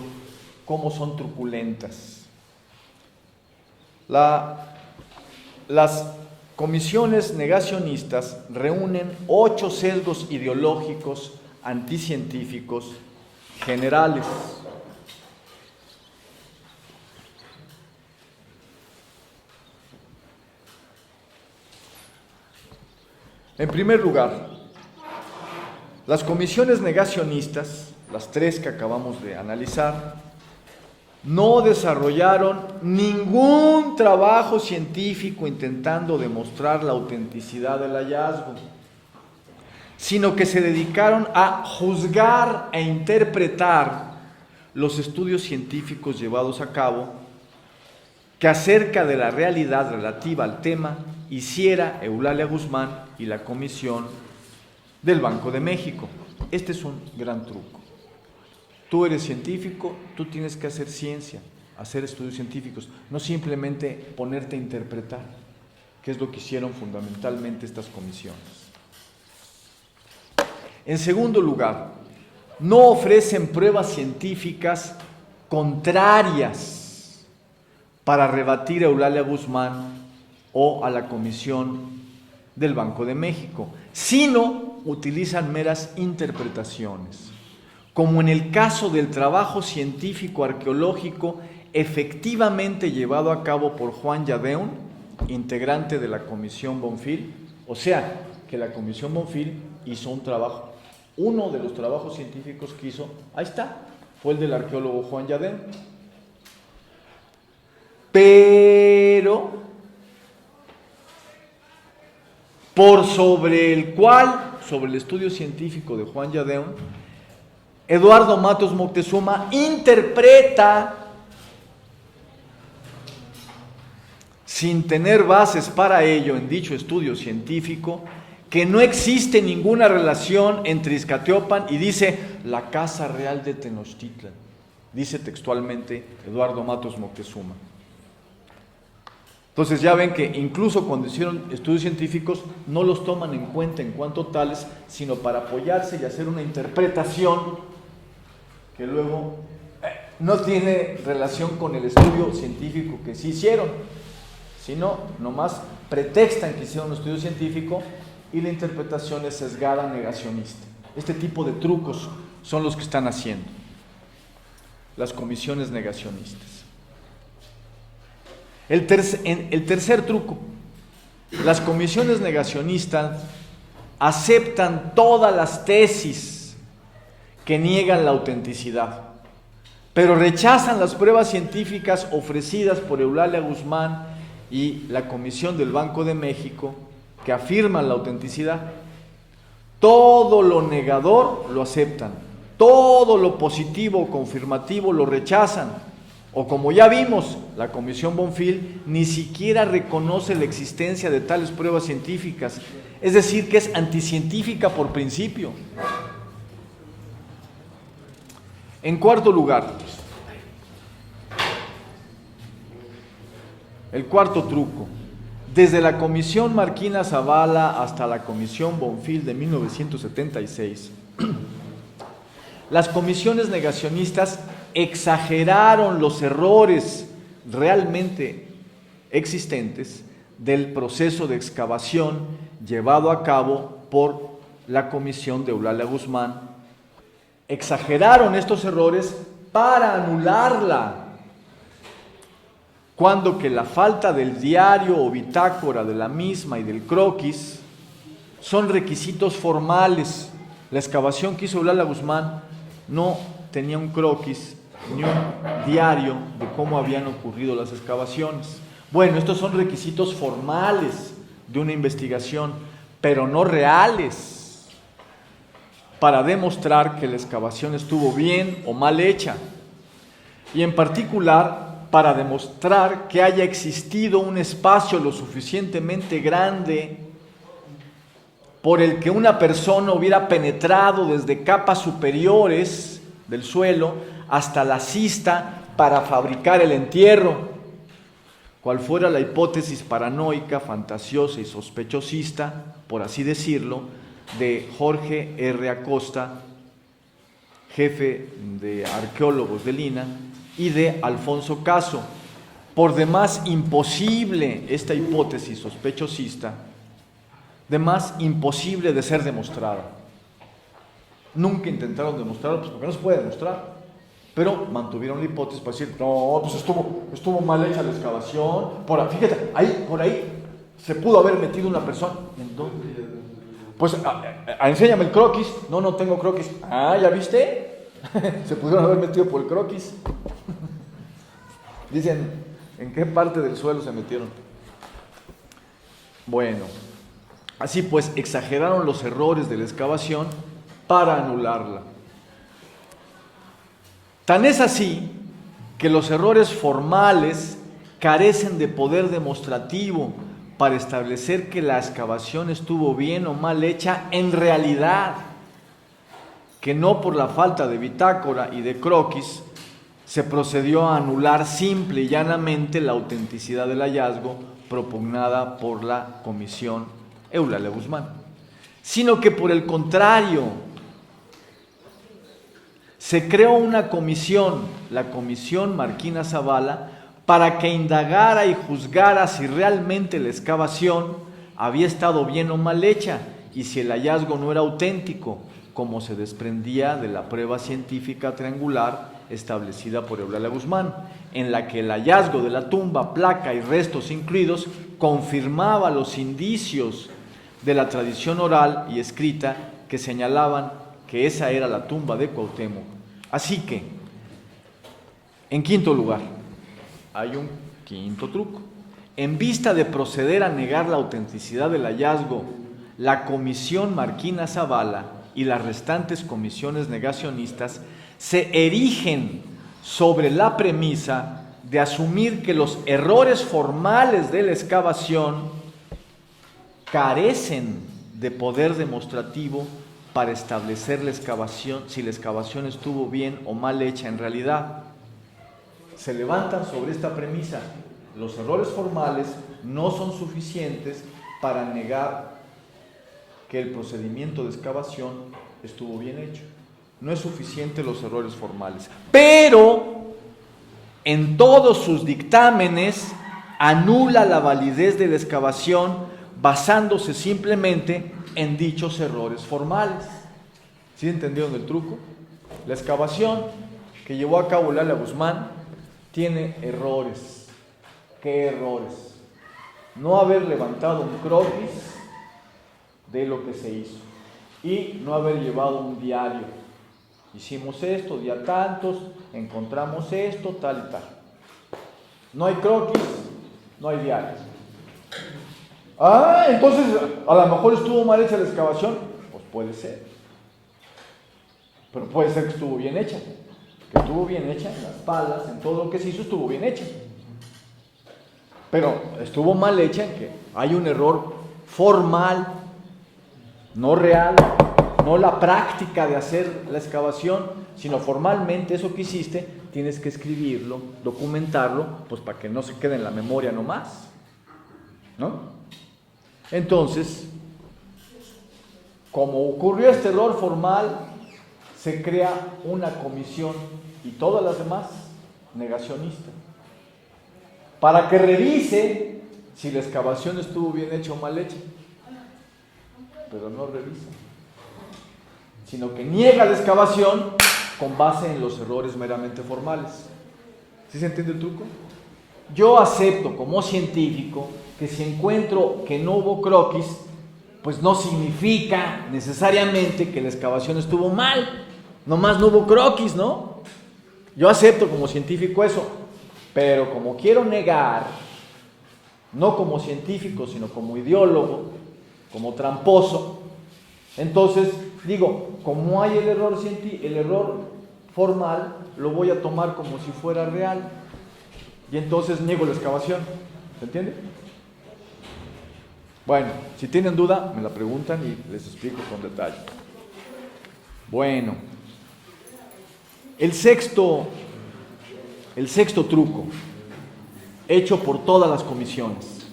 cómo son truculentas. Las comisiones negacionistas reúnen 8 sesgos ideológicos anticientíficos generales. En primer lugar, las comisiones negacionistas, las 3 que acabamos de analizar, no desarrollaron ningún trabajo científico intentando demostrar la autenticidad del hallazgo, sino que se dedicaron a juzgar e interpretar los estudios científicos llevados a cabo que acerca de la realidad relativa al tema hiciera Eulalia Guzmán y la Comisión del Banco de México. Este es un gran truco. Tú eres científico, tú tienes que hacer ciencia, hacer estudios científicos, no simplemente ponerte a interpretar, que es lo que hicieron fundamentalmente estas comisiones. En segundo lugar, no ofrecen pruebas científicas contrarias para rebatir a Eulalia Guzmán o a la Comisión del Banco de México, sino utilizan meras interpretaciones, como en el caso del trabajo científico arqueológico efectivamente llevado a cabo por Juan Yadeun, integrante de la Comisión Bonfil. O sea, que la Comisión Bonfil hizo un trabajo. Uno de los trabajos científicos que hizo, ahí está, fue el del arqueólogo Juan Yadeun. Pero sobre el estudio científico de Juan Yadeun, Eduardo Matos Moctezuma interpreta, sin tener bases para ello en dicho estudio científico, que no existe ninguna relación entre Izcatiopan y dice la Casa Real de Tenochtitlan. Dice textualmente Eduardo Matos Moctezuma. Entonces ya ven que incluso cuando hicieron estudios científicos no los toman en cuenta en cuanto tales, sino para apoyarse y hacer una interpretación que luego no tiene relación con el estudio científico que sí hicieron, sino nomás pretextan que hicieron un estudio científico y la interpretación es sesgada, negacionista. Este tipo de trucos son los que están haciendo las comisiones negacionistas. El tercer truco: las comisiones negacionistas aceptan todas las tesis que niegan la autenticidad, pero rechazan las pruebas científicas ofrecidas por Eulalia Guzmán y la Comisión del Banco de México que afirman la autenticidad. Todo lo negador lo aceptan, todo lo positivo o confirmativo lo rechazan, o como ya vimos, la Comisión Bonfil ni siquiera reconoce la existencia de tales pruebas científicas, es decir, que es anticientífica por principio. En cuarto lugar, el cuarto truco: desde la Comisión Marquina Zavala hasta la Comisión Bonfil de 1976, las comisiones negacionistas exageraron los errores realmente existentes del proceso de excavación llevado a cabo por la Comisión de Eulalia Guzmán. Exageraron estos errores para anularla, cuando que la falta del diario o bitácora de la misma y del croquis son requisitos formales. La excavación que hizo Eulalia Guzmán no tenía un croquis ni un diario de cómo habían ocurrido las excavaciones. Bueno, estos son requisitos formales de una investigación, pero no reales, para demostrar que la excavación estuvo bien o mal hecha, y en particular para demostrar que haya existido un espacio lo suficientemente grande por el que una persona hubiera penetrado desde capas superiores del suelo hasta la cista para fabricar el entierro, cual fuera la hipótesis paranoica, fantasiosa y sospechosista, por así decirlo, de Jorge R. Acosta, jefe de arqueólogos del INAH, y de Alfonso Caso. Por demás imposible esta hipótesis sospechosista, demás imposible de ser demostrada. Nunca intentaron demostrarlo, pues porque no se puede demostrar, pero mantuvieron la hipótesis para decir, no, pues estuvo mal hecha la excavación, fíjate, por ahí se pudo haber metido una persona. ¿En dónde? Pues enséñame el croquis. No tengo croquis. ¿Ya viste? Se pudieron haber metido por el croquis. Dicen, ¿en qué parte del suelo se metieron? Bueno, así pues, exageraron los errores de la excavación para anularla. Tan es así que los errores formales carecen de poder demostrativo para establecer que la excavación estuvo bien o mal hecha en realidad, que no por la falta de bitácora y de croquis se procedió a anular simple y llanamente la autenticidad del hallazgo propugnada por la Comisión Eulalia Guzmán, sino que por el contrario, se creó una comisión, la Comisión Marquina Zavala, para que indagara y juzgara si realmente la excavación había estado bien o mal hecha y si el hallazgo no era auténtico, como se desprendía de la prueba científica triangular establecida por Eulalia Guzmán, en la que el hallazgo de la tumba, placa y restos incluidos confirmaba los indicios de la tradición oral y escrita que señalaban que esa era la tumba de Cuauhtémoc. Así que, en quinto lugar, hay un quinto truco. En vista de proceder a negar la autenticidad del hallazgo, la Comisión Marquina Zavala y las restantes comisiones negacionistas se erigen sobre la premisa de asumir que los errores formales de la excavación carecen de poder demostrativo para establecer la excavación, si la excavación estuvo bien o mal hecha en realidad. Se levantan sobre esta premisa. Los errores formales no son suficientes para negar que el procedimiento de excavación estuvo bien hecho. No es suficiente los errores formales. Pero en todos sus dictámenes anula la validez de la excavación basándose simplemente en dichos errores formales. ¿Sí entendieron el truco? La excavación que llevó a cabo Eulalia Guzmán tiene errores. ¿Qué errores? No haber levantado un croquis de lo que se hizo y no haber llevado un diario. Hicimos esto, día tantos, encontramos esto, tal y tal. No hay croquis, no hay diario. Ah, entonces a lo mejor estuvo mal hecha la excavación. Pues puede ser. Pero puede ser que estuvo bien hecha. Que estuvo bien hecha en las palas, en todo lo que se hizo estuvo bien hecha. Pero estuvo mal hecha en que hay un error formal, no real, no la práctica de hacer la excavación, sino formalmente eso que hiciste, tienes que escribirlo, documentarlo, pues para que no se quede en la memoria nomás, ¿no? Entonces, como ocurrió este error formal, se crea una comisión y todas las demás negacionistas, para que revise si la excavación estuvo bien hecha o mal hecha, pero no revisa, sino que niega la excavación con base en los errores meramente formales. ¿Sí se entiende el truco? Yo acepto como científico que si encuentro que no hubo croquis, pues no significa necesariamente que la excavación estuvo mal, nomás no hubo croquis, ¿no? Yo acepto como científico eso, pero como quiero negar, no como científico, sino como ideólogo, como tramposo, entonces digo, como hay el error formal, lo voy a tomar como si fuera real, y entonces niego la excavación. ¿Se entiende? Bueno, si tienen duda, me la preguntan y les explico con detalle. Bueno, el sexto truco, hecho por todas las comisiones.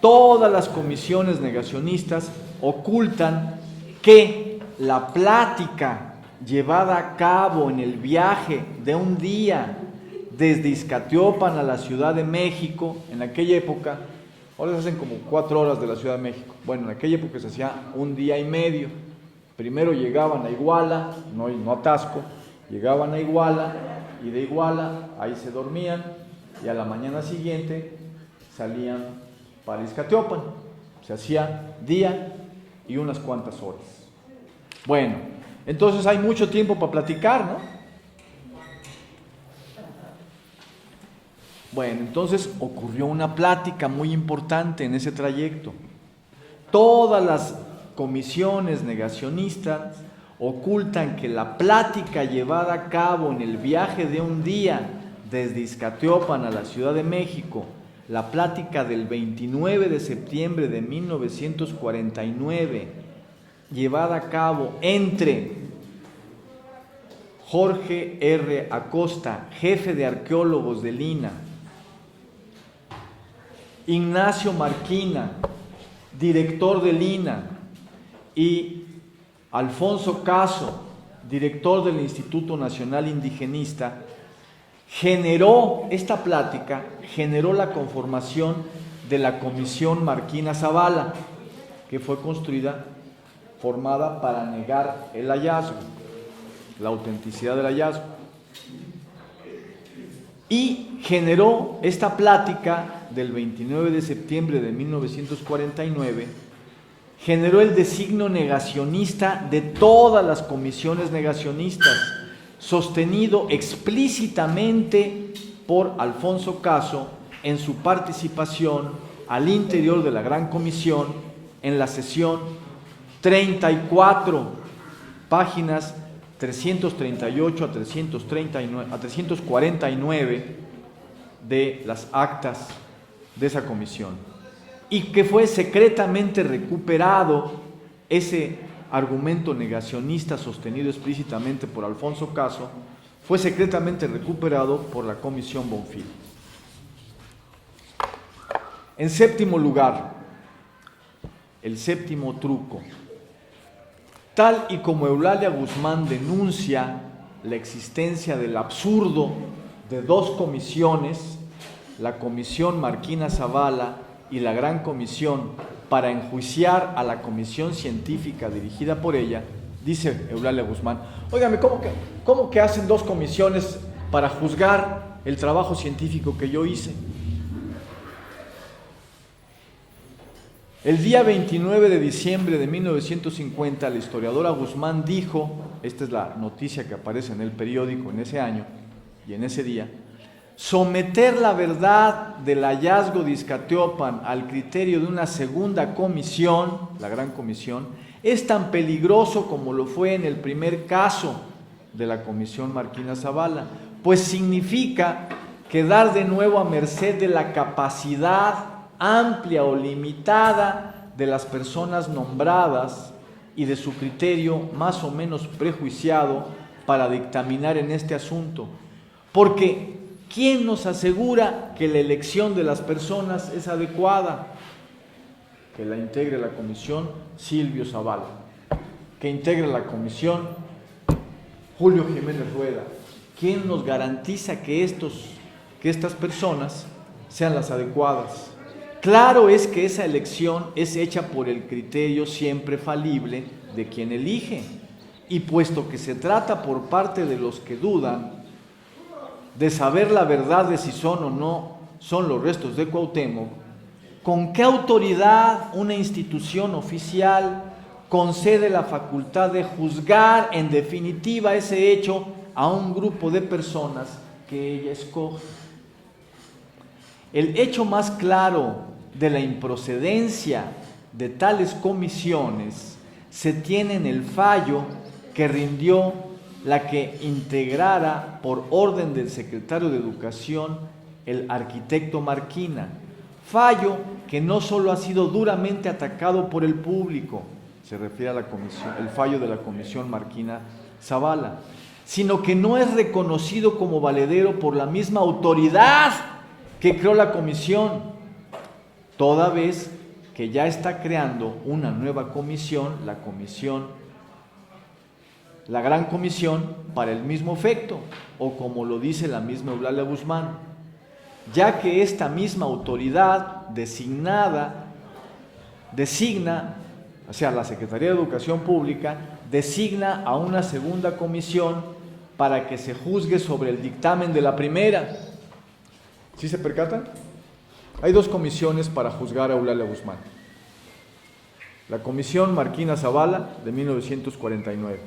Todas las comisiones negacionistas ocultan que la plática llevada a cabo en el viaje de un día desde Izcatiopan a la Ciudad de México, en aquella época, ahora se hacen como 4 horas de la Ciudad de México, bueno, en aquella época se hacía un día y medio. Primero llegaban a Iguala, no a Taxco, llegaban a Iguala y de Iguala ahí se dormían y a la mañana siguiente salían para Izcatiopan. Se hacía día y unas cuantas horas. Bueno, entonces hay mucho tiempo para platicar, ¿no? Bueno, entonces ocurrió una plática muy importante en ese trayecto. Todas las comisiones negacionistas ocultan que la plática llevada a cabo en el viaje de un día desde Izcatiopan a la Ciudad de México, la plática del 29 de septiembre de 1949, llevada a cabo entre Jorge R. Acosta, jefe de arqueólogos del INAH, Ignacio Marquina, director del INAH, y Alfonso Caso, director del Instituto Nacional Indigenista, esta plática generó la conformación de la Comisión Marquina Zavala, que fue formada para negar el hallazgo, la autenticidad del hallazgo. Y generó esta plática del 29 de septiembre de 1949, generó el designio negacionista de todas las comisiones negacionistas, sostenido explícitamente por Alfonso Caso en su participación al interior de la Gran Comisión en la sesión 34, páginas 338 a 349 de las actas de esa comisión, y que fue secretamente recuperado ese argumento negacionista sostenido explícitamente por Alfonso Caso, fue secretamente recuperado por la Comisión Bonfil. En séptimo lugar, el séptimo truco. Tal y como Eulalia Guzmán denuncia la existencia del absurdo de 2 comisiones, la Comisión Marquina Zavala y la Gran Comisión, para enjuiciar a la comisión científica dirigida por ella, Dice Eulalia Guzmán, óigame, ¿cómo que hacen dos comisiones para juzgar el trabajo científico que yo hice? El día 29 de diciembre de 1950, la historiadora Guzmán dijo, esta es la noticia que aparece en el periódico en ese año y en ese día, someter la verdad del hallazgo de Izcatiopan al criterio de una segunda comisión, la Gran Comisión, es tan peligroso como lo fue en el primer caso de la Comisión Marquina Zavala, pues significa quedar de nuevo a merced de la capacidad amplia o limitada de las personas nombradas y de su criterio más o menos prejuiciado para dictaminar en este asunto. Porque ¿quién nos asegura que la elección de las personas es adecuada? Que la integre la comisión Silvio Zavala, que integre la comisión Julio Jiménez Rueda. ¿Quién nos garantiza que estas personas sean las adecuadas? Claro es que esa elección es hecha por el criterio siempre falible de quien elige, y puesto que se trata por parte de los que dudan de saber la verdad de si son o no son los restos de Cuauhtémoc, ¿con qué autoridad una institución oficial concede la facultad de juzgar en definitiva ese hecho a un grupo de personas que ella escoge? El hecho más claro de la improcedencia de tales comisiones se tiene en el fallo que rindió la que integrara por orden del secretario de Educación el arquitecto Marquina, fallo que no solo ha sido duramente atacado por el público, se refiere a la comisión, el fallo de la comisión Marquina Zavala, sino que no es reconocido como valedero por la misma autoridad que creó la comisión, toda vez que ya está creando una nueva comisión, la Gran Comisión, para el mismo efecto, o como lo dice la misma Eulalia Guzmán, ya que esta misma autoridad designa, o sea, la Secretaría de Educación Pública designa a una segunda comisión para que se juzgue sobre el dictamen de la primera. ¿Sí se percatan? Hay dos comisiones para juzgar a Eulalia Guzmán. La comisión Marquina Zavala de 1949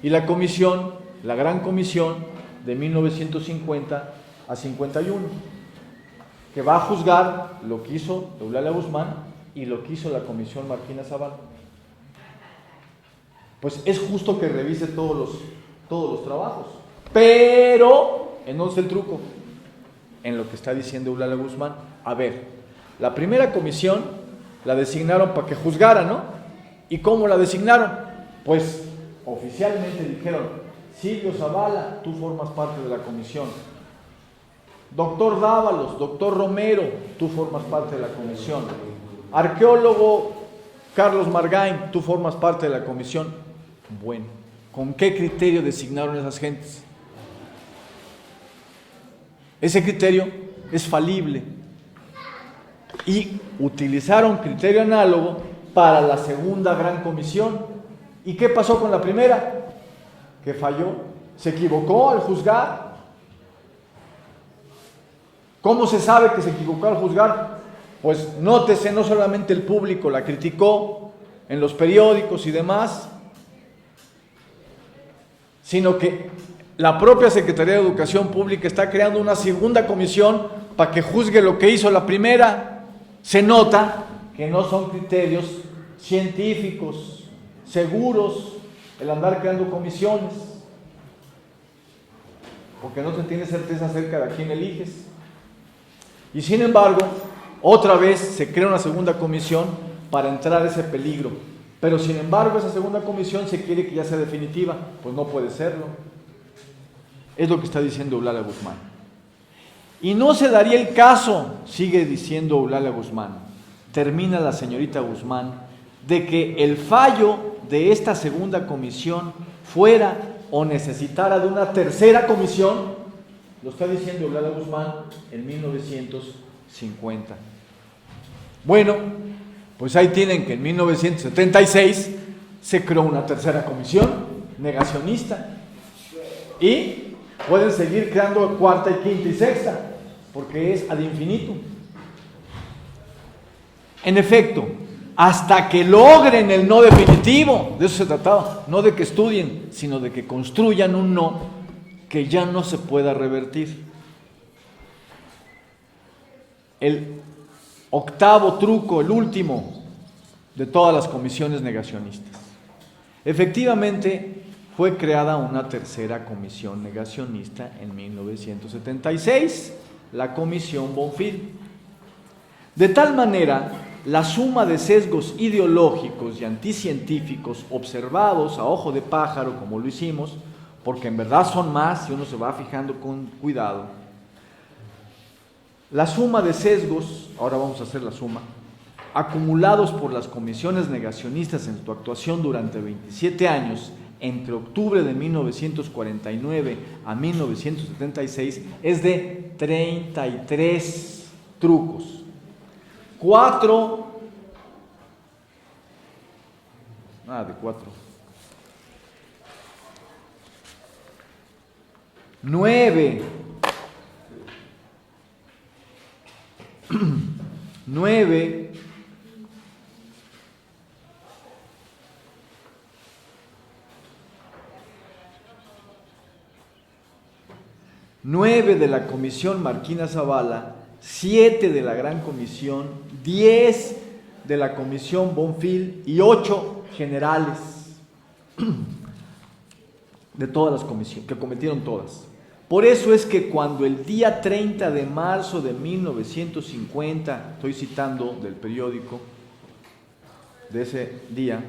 y la comisión, la Gran Comisión de 1950 a 51, que va a juzgar lo que hizo Eulalia Guzmán y lo que hizo la comisión Marquina Zavala. Pues es justo que revise todos los trabajos, pero ¿en dónde está el truco? En lo que está diciendo Eulalia Guzmán. A ver, la primera comisión la designaron para que juzgara, ¿no? ¿Y cómo la designaron? Pues oficialmente dijeron: Silvio Zavala, tú formas parte de la comisión. Doctor Dávalos, doctor Romero, tú formas parte de la comisión. Arqueólogo Carlos Margain, tú formas parte de la comisión. Bueno, ¿con qué criterio designaron esas gentes? Ese criterio es falible y utilizaron criterio análogo para la segunda Gran Comisión. ¿Y qué pasó con la primera? Que falló, se equivocó al juzgar. ¿Cómo se sabe que se equivocó al juzgar? Pues nótese, no solamente el público la criticó en los periódicos y demás, sino que la propia Secretaría de Educación Pública está creando una segunda comisión para que juzgue lo que hizo la primera. Se nota que no son criterios científicos, seguros, el andar creando comisiones, porque no se tiene certeza acerca de a quién eliges. Y sin embargo, otra vez se crea una segunda comisión para entrar ese peligro. Pero sin embargo, esa segunda comisión se quiere que ya sea definitiva. Pues no puede serlo. Es lo que está diciendo Eulalia Guzmán. Y no se daría el caso, sigue diciendo Eulalia Guzmán, termina la señorita Guzmán, de que el fallo de esta segunda comisión fuera o necesitara de una tercera comisión. Lo está diciendo Eulalia Guzmán en 1950. Bueno, pues ahí tienen que en 1976 se creó una tercera comisión negacionista y pueden seguir creando cuarta y quinta y sexta, porque es ad infinitum. En efecto, hasta que logren el no definitivo, de eso se trataba, no de que estudien, sino de que construyan un no que ya no se pueda revertir. El octavo truco, el último de todas las comisiones negacionistas. Efectivamente, fue creada una tercera comisión negacionista en 1976, la Comisión Bonfil. De tal manera, la suma de sesgos ideológicos y anticientíficos observados a ojo de pájaro, como lo hicimos, porque en verdad son más si uno se va fijando con cuidado, la suma de sesgos, ahora vamos a hacer la suma, acumulados por las comisiones negacionistas en su actuación durante 27 años, entre octubre de 1949 a 1976, es de 33 trucos. 4, nada de 4, 9, 9 de la Comisión Marquina Zavala, 7 de la Gran Comisión, 10 de la Comisión Bonfil y 8 generales de todas las comisiones, que cometieron todas. Por eso es que cuando el día 30 de marzo de 1950, estoy citando del periódico de ese día,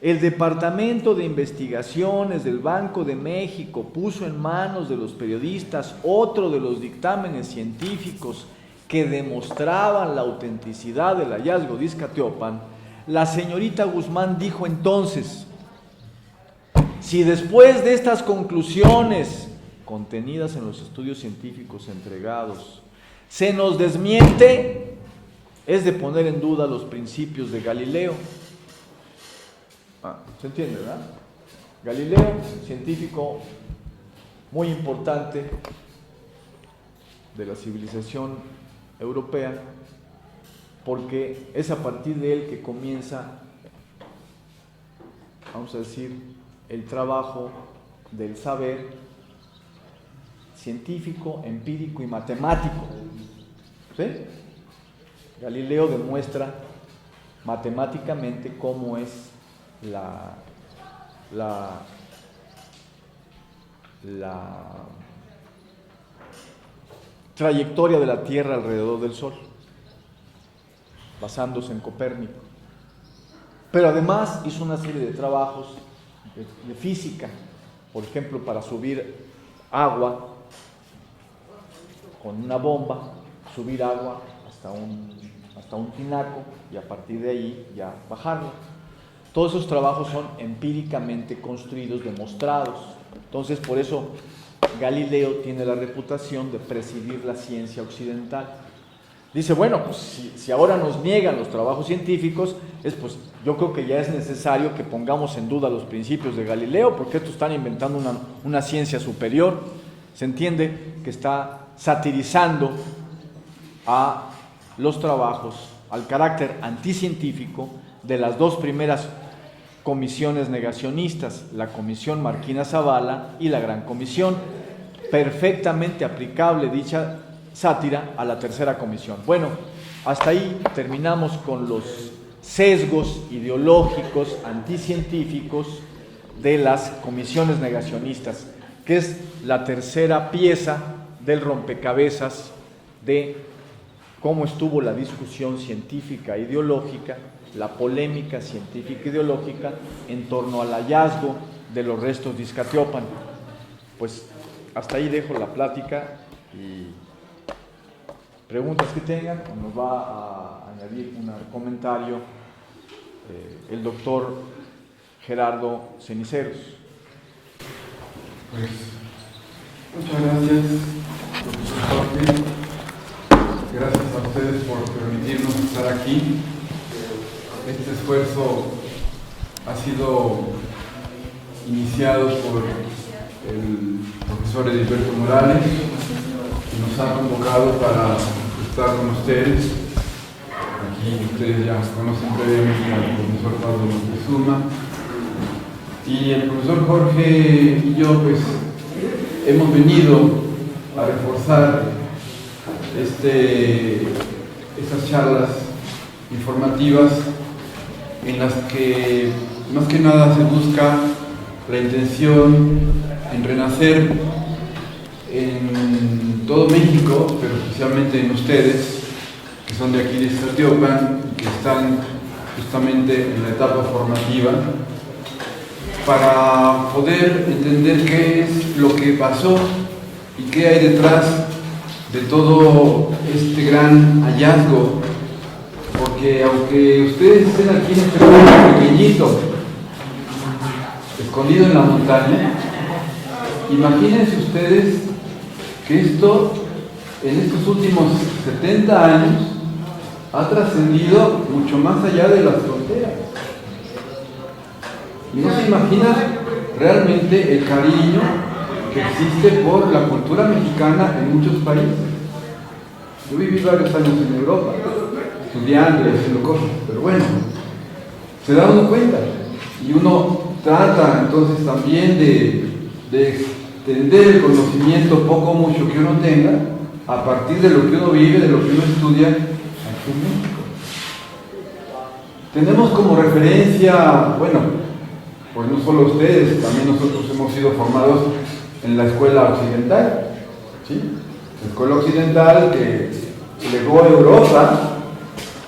el Departamento de Investigaciones del Banco de México puso en manos de los periodistas otro de los dictámenes científicos que demostraban la autenticidad del hallazgo de Izcatiopan, la señorita Guzmán dijo entonces: si después de estas conclusiones contenidas en los estudios científicos entregados se nos desmiente, es de poner en duda los principios de Galileo. ¿Se entiende, verdad? Galileo, científico muy importante de la civilización europea, porque es a partir de él que comienza, vamos a decir, el trabajo del saber científico, empírico y matemático. ¿Sí? Galileo demuestra matemáticamente cómo es la trayectoria de la Tierra alrededor del Sol, basándose en Copérnico. Pero además hizo una serie de trabajos de física, por ejemplo, para subir agua con una bomba, subir agua hasta un tinaco y a partir de ahí ya bajarla. Todos esos trabajos son empíricamente construidos, demostrados. Entonces, por eso Galileo tiene la reputación de presidir la ciencia occidental. Dice, bueno, pues si ahora nos niegan los trabajos científicos, pues yo creo que ya es necesario que pongamos en duda los principios de Galileo, porque estos están inventando una ciencia superior. Se entiende que está satirizando a los trabajos, al carácter anticientífico de las dos primeras comisiones negacionistas, la Comisión Marquina Zavala y la Gran Comisión. Perfectamente aplicable dicha sátira a la tercera comisión. Bueno, hasta ahí terminamos con los sesgos ideológicos anticientíficos de las comisiones negacionistas, que es la tercera pieza del rompecabezas de cómo estuvo la discusión científica e ideológica, la polémica científica e ideológica en torno al hallazgo de los restos de Izcatiopan. Pues hasta ahí dejo la plática y preguntas que tengan, nos va a añadir un comentario el doctor Gerardo Ceniceros. Pues, muchas gracias, profesor Jorge. Gracias a ustedes por permitirnos estar aquí. Este esfuerzo ha sido iniciado por el profesor Edilberto Morales, que nos ha convocado para estar con ustedes. Aquí ustedes ya conocen previamente al profesor Pablo Montezuma. Y el profesor Jorge y yo pues hemos venido a reforzar estas charlas informativas en las que más que nada se busca la intención en renacer en todo México, pero especialmente en ustedes, que son de aquí de Iztaciopan, que están justamente en la etapa formativa, para poder entender qué es lo que pasó y qué hay detrás de todo este gran hallazgo. Porque aunque ustedes estén aquí en este pueblo pequeñito, escondido en la montaña, imagínense ustedes que esto en estos últimos 70 años ha trascendido mucho más allá de las fronteras. No se imagina realmente el cariño que existe por la cultura mexicana en muchos países. Yo viví varios años en Europa, estudiando y haciendo cosas, pero bueno, se da uno cuenta. Y uno trata entonces también de extender el conocimiento poco o mucho que uno tenga a partir de lo que uno vive, de lo que uno estudia aquí en México. Tenemos como referencia, bueno, pues no solo ustedes, también nosotros hemos sido formados en la escuela occidental, ¿sí? La escuela occidental que llegó a Europa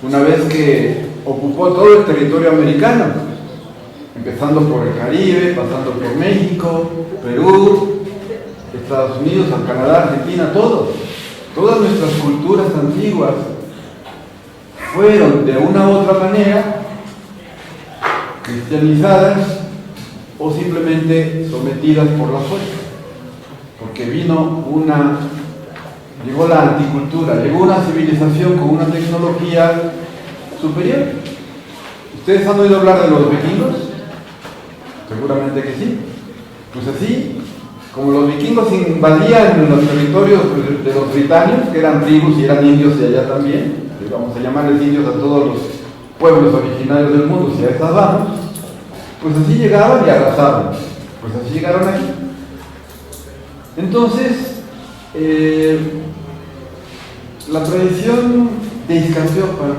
una vez que ocupó todo el territorio americano, empezando por el Caribe, pasando por México, Perú, Estados Unidos, Canadá, Argentina, todas nuestras culturas antiguas fueron de una u otra manera cristianizadas o simplemente sometidas por la fuerza, porque llegó la anticultura, llegó una civilización con una tecnología superior. ¿Ustedes han oído hablar de los vikingos? Seguramente que sí. Pues así, como los vikingos invadían los territorios de los britanos, que eran tribus y eran indios de allá también, vamos a llamarles indios a todos los pueblos originarios del mundo, si a estas vamos, pues así llegaban y arrasaban, pues así llegaron aquí. Entonces, la tradición de Iztaciopan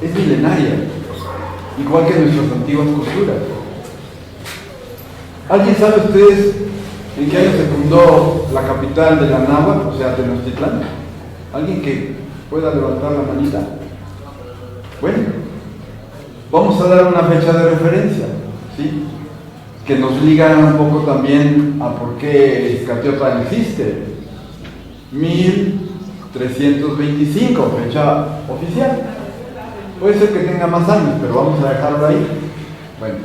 es milenaria, igual que nuestras antiguas culturas. ¿Alguien sabe ustedes en qué año se fundó la capital de la Náhuatl, o sea, Tenochtitlán? ¿Alguien que pueda levantar la manita? Bueno, vamos a dar una fecha de referencia, ¿sí? Que nos liga un poco también a por qué Iztaciopan existe. 1325, fecha oficial. Puede ser que tenga más años, pero vamos a dejarlo ahí. Bueno,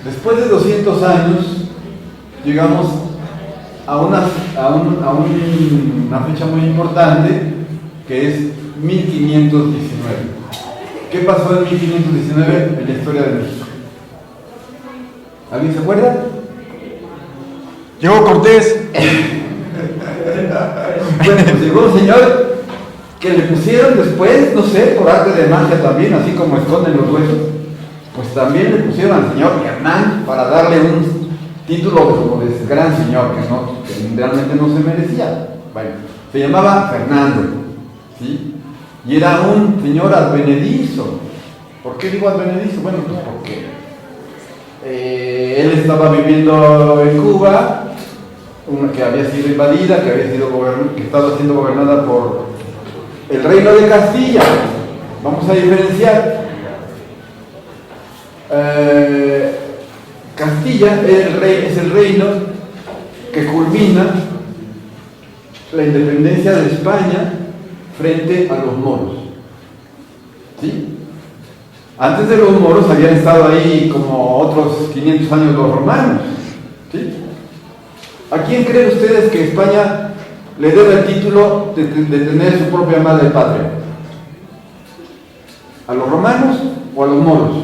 después de 200 años llegamos a una fecha muy importante, que es 1519. ¿Qué pasó en 1519 en la historia de México? ¿Alguien se acuerda? Llegó Cortés. Bueno, pues llegó un señor que le pusieron después, no sé, por arte de magia también, así como esconden los huesos, pues también le pusieron al señor Hernán para darle un título como de gran señor, que realmente no se merecía. Bueno, se llamaba Fernando, ¿sí? Y era un señor advenedizo. ¿Por qué digo advenedizo? Bueno, pues porque él estaba viviendo en Cuba, una que había sido invadida, que estaba siendo gobernada por el reino de Castilla. Vamos a diferenciar. Castilla es el reino que culmina la independencia de España frente a los moros, ¿sí? Antes de los moros habían estado ahí como otros 500 años los romanos, ¿sí? ¿A quién creen ustedes que España le debe el título de tener su propia madre patria? ¿A los romanos o a los moros?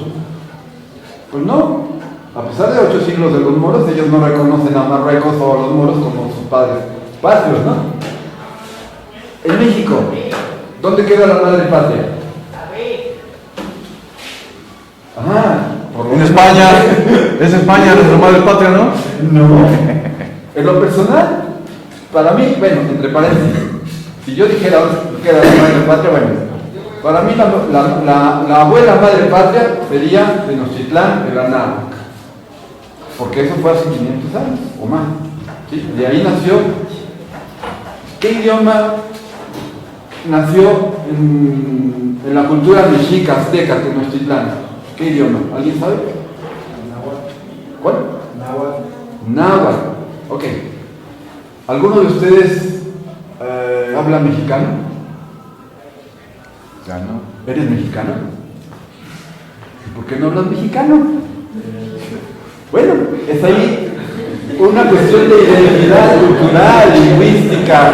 Pues no. A pesar de 8 siglos de los moros, ellos no reconocen a Marruecos o a los moros como sus padres patrios, ¿no? En México, ¿dónde queda la madre patria? Ajá. En España, es España nuestra madre patria, ¿no? No. En lo personal, para mí, bueno, entre paréntesis, si yo dijera que era la madre patria, bueno, para mí la abuela madre patria sería Tenochtitlán de la Náhuac, porque eso fue hace 500 años o más. ¿Sí? De ahí nació. ¿Qué idioma nació en la cultura mexica, azteca, Tenochtitlán? ¿Qué idioma? ¿Alguien sabe? ¿Cuál? Náhuatl. Ok. ¿Alguno de ustedes habla mexicano? Ya no. ¿Eres mexicano? ¿Y por qué no hablas mexicano? Bueno, es ahí una cuestión de identidad cultural, lingüística,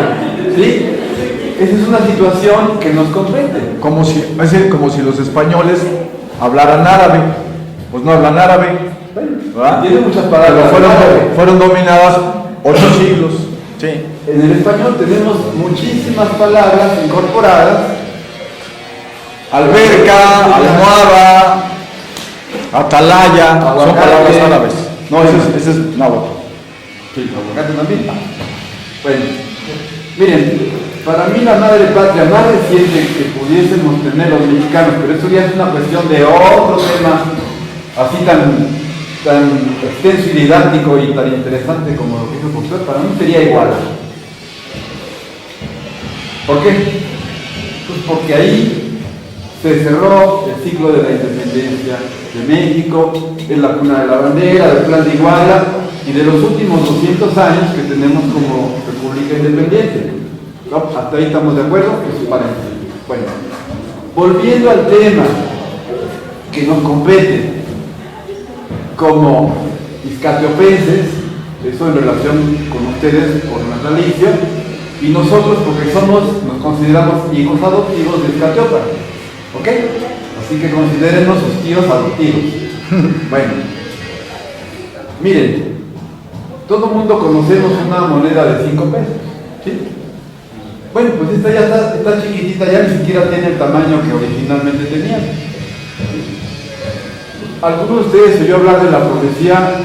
¿sí? Esa es una situación que nos compete. Como si los españoles hablaran árabe, pues no hablan árabe, ¿verdad? Tiene muchas palabras. Pero fueron dominadas 8 siglos. Sí. En el español tenemos muchísimas palabras incorporadas. Alberca, almohada, atalaya, son palabras árabes. No, ese es náhuatl. Sí, aguacate también. Bueno, miren, para mí la madre patria más reciente que pudiésemos tener los mexicanos, pero eso ya es una cuestión de otro tema, así tan extenso y didáctico y tan interesante como lo que hizo el profesor, para mí sería Iguala. ¿Por qué? Pues porque ahí se cerró el ciclo de la independencia de México, es la cuna de la bandera, del plan de Iguala y de los últimos 200 años que tenemos como república independiente. ¿No? Hasta ahí estamos de acuerdo, eso para entender. Bueno, volviendo al tema que nos compete como izcatiopenses, eso en relación con ustedes por natalicio, y nosotros porque nos consideramos hijos adoptivos de Izcatiopa, ¿ok? Así que considérenos sus tíos adoptivos. Bueno, miren, todo el mundo conocemos una moneda de 5 pesos, ¿sí? Bueno, pues esta ya está chiquitita, ya ni siquiera tiene el tamaño que originalmente tenía. ¿Alguno de ustedes oyó hablar de la profecía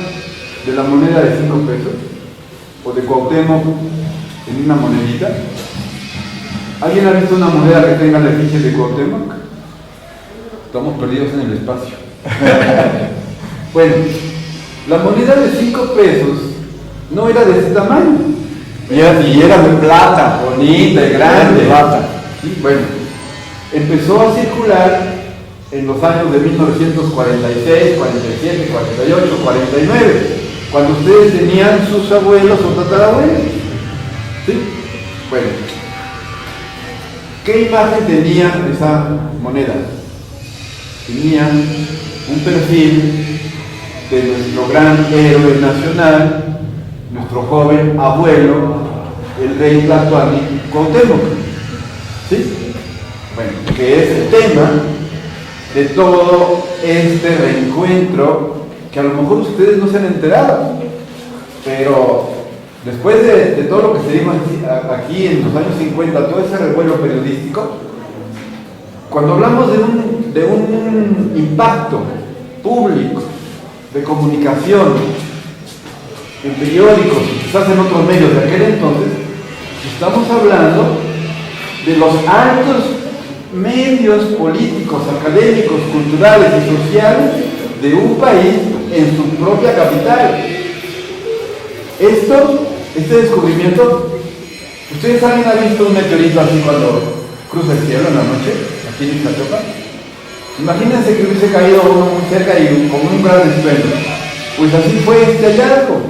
de la moneda de 5 pesos? ¿O de Cuauhtémoc en una monedita? ¿Alguien ha visto una moneda que tenga la efigie de Cuauhtémoc? Estamos perdidos en el espacio. Bueno, la moneda de 5 pesos no era de ese tamaño. Y era de plata. Bonita y grande. De plata. Sí, bueno, empezó a circular en los años de 1946, 47, 48, 49, cuando ustedes tenían sus abuelos o tatarabuelos. ¿Sí? Bueno, ¿qué imagen tenía esa moneda? Tenía un perfil de nuestro gran héroe nacional, nuestro joven abuelo, el rey Tlatoani Cuauhtémoc. ¿Sí? Bueno, que es el tema de todo este reencuentro que a lo mejor ustedes no se han enterado, pero después de todo lo que se dijo aquí en los años 50, todo ese revuelo periodístico, cuando hablamos de un impacto público de comunicación en periódicos y quizás en otros medios de aquel entonces, estamos hablando de los altos medios políticos, académicos, culturales y sociales de un país en su propia capital. Este descubrimiento, ¿ustedes alguien ha visto un meteorito así cuando cruza el cielo en la noche, aquí en Iztacalpa? Imagínense que hubiese caído uno muy cerca y con un gran estruendo. Pues así fue este hallazgo.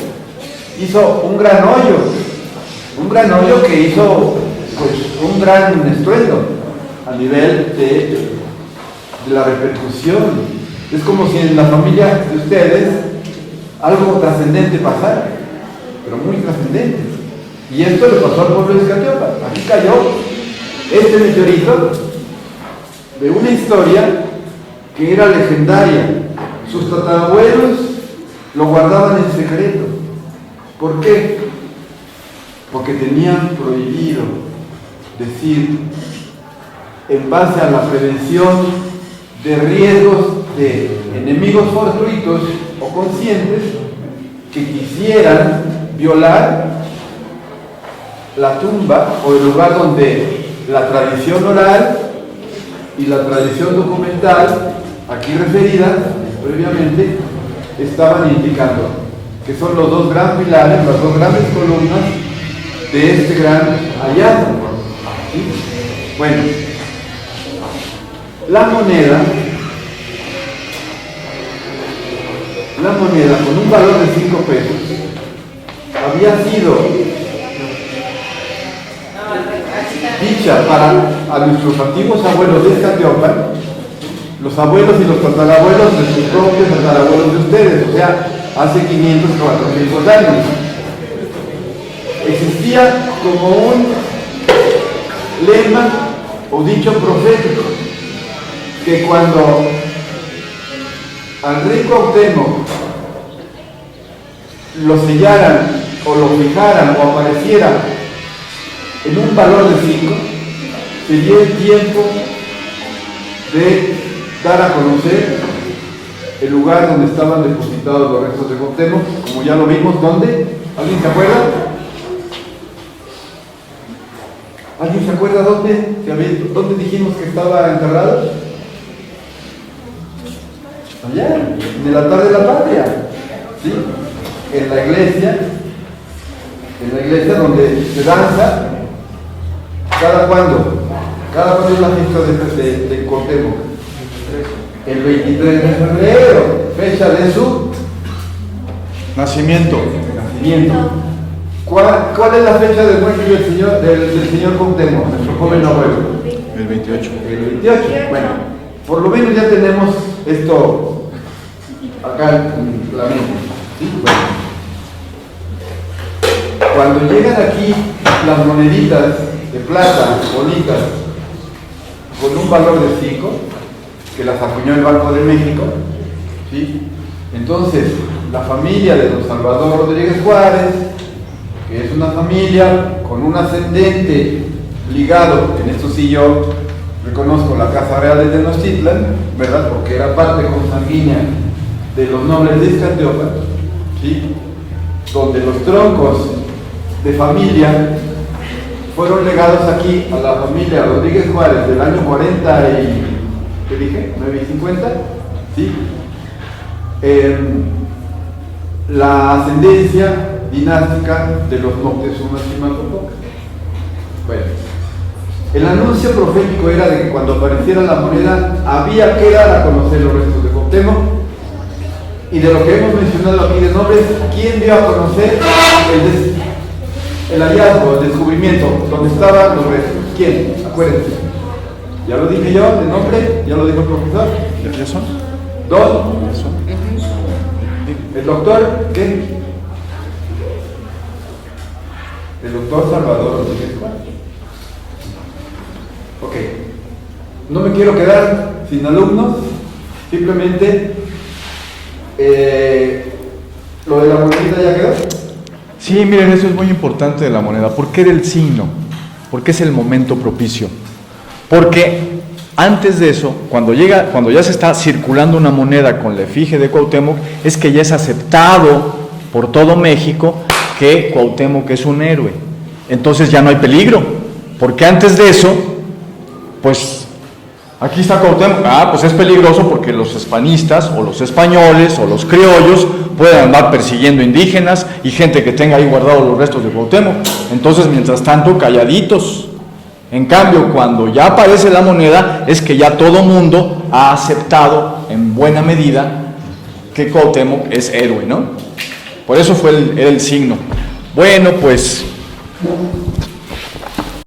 Hizo un gran hoyo que hizo pues un gran estruendo a nivel de la repercusión. Es como si en la familia de ustedes algo trascendente pasara, pero muy trascendente. Y esto le pasó al pueblo de Izcatiopa. Aquí cayó este meteorito de una historia que era legendaria. Sus tatarabuelos lo guardaban en secreto. ¿Por qué? Porque tenían prohibido decir, en base a la prevención de riesgos de enemigos fortuitos o conscientes que quisieran violar la tumba o el lugar donde la tradición oral y la tradición documental, aquí referida previamente, estaban indicando que son los dos grandes pilares, las dos grandes columnas de este gran hallazgo. ¿Sí? Bueno, la moneda con un valor de 5 pesos había sido dicha para a nuestros antiguos abuelos de Escatiopan, los abuelos y los tatarabuelos de sus propios tatarabuelos de ustedes, o sea, hace 500, 400 años. Existía como un lema o dicho profético que cuando al rey Cuauhtémoc lo sellaran o lo fijaran o apareciera en un valor de 5, sería el tiempo de dar a conocer el lugar donde estaban depositados los restos de Cuauhtémoc, como ya lo vimos. ¿Dónde? ¿Alguien se acuerda? ¿Alguien se acuerda dónde dijimos que estaba enterrado? Allá, en el altar de la patria, ¿sí? En la iglesia donde se danza. ¿Cada cuándo? ¿Cada es la fiesta de Cuauhtémoc? El 23 de febrero, fecha de su nacimiento. ¿Cuál es la fecha de muerte del señor Cuauhtémoc, nuestro joven abuelo? El 28. El 28. Bueno, por lo menos ya tenemos esto acá en la mente. ¿Sí? Bueno. Cuando llegan aquí las moneditas de plata bonitas con un valor de 5, que las acuñó el Banco de México, ¿sí? Entonces la familia de don Salvador Rodríguez Juárez, que es una familia con un ascendente ligado, en esto sí yo reconozco la Casa Real de Tenochtitlan, ¿verdad? Porque era parte consanguínea de los nobles de Iztacalco, ¿sí? Donde los troncos de familia fueron legados aquí a la familia Rodríguez Juárez del año 40 y, ¿qué dije? 9 y 50, ¿sí? La ascendencia dinástica de los Moctezumas y Chimalpopoca. Bueno, el anuncio profético era de que cuando apareciera la moneda había que dar a conocer los restos de Cuauhtémoc, y de lo que hemos mencionado aquí de nombres, ¿quién dio a conocer el hallazgo, el descubrimiento, donde estaban los restos? ¿Quién? Acuérdense. Ya lo dije yo, de nombre, ya lo dijo el profesor. ¿Ya son? Don. ¿Ya son? El doctor, ¿qué? El doctor Salvador Rodríguez Juárez. Ok. No me quiero quedar sin alumnos, simplemente lo de la monedita ya quedó. Sí, miren, eso es muy importante de la moneda. ¿Por qué del signo? Porque es el momento propicio. Porque antes de eso, cuando ya se está circulando una moneda con la efigie de Cuauhtémoc, es que ya es aceptado por todo México que Cuauhtémoc es un héroe. Entonces ya no hay peligro, porque antes de eso, pues aquí está Cuauhtémoc, pues es peligroso porque los hispanistas o los españoles o los criollos pueden andar persiguiendo indígenas y gente que tenga ahí guardados los restos de Cuauhtémoc. Entonces, mientras tanto, calladitos. En cambio, cuando ya aparece la moneda, es que ya todo mundo ha aceptado en buena medida que Cuauhtémoc es héroe, ¿no? Por eso era el signo. Bueno, pues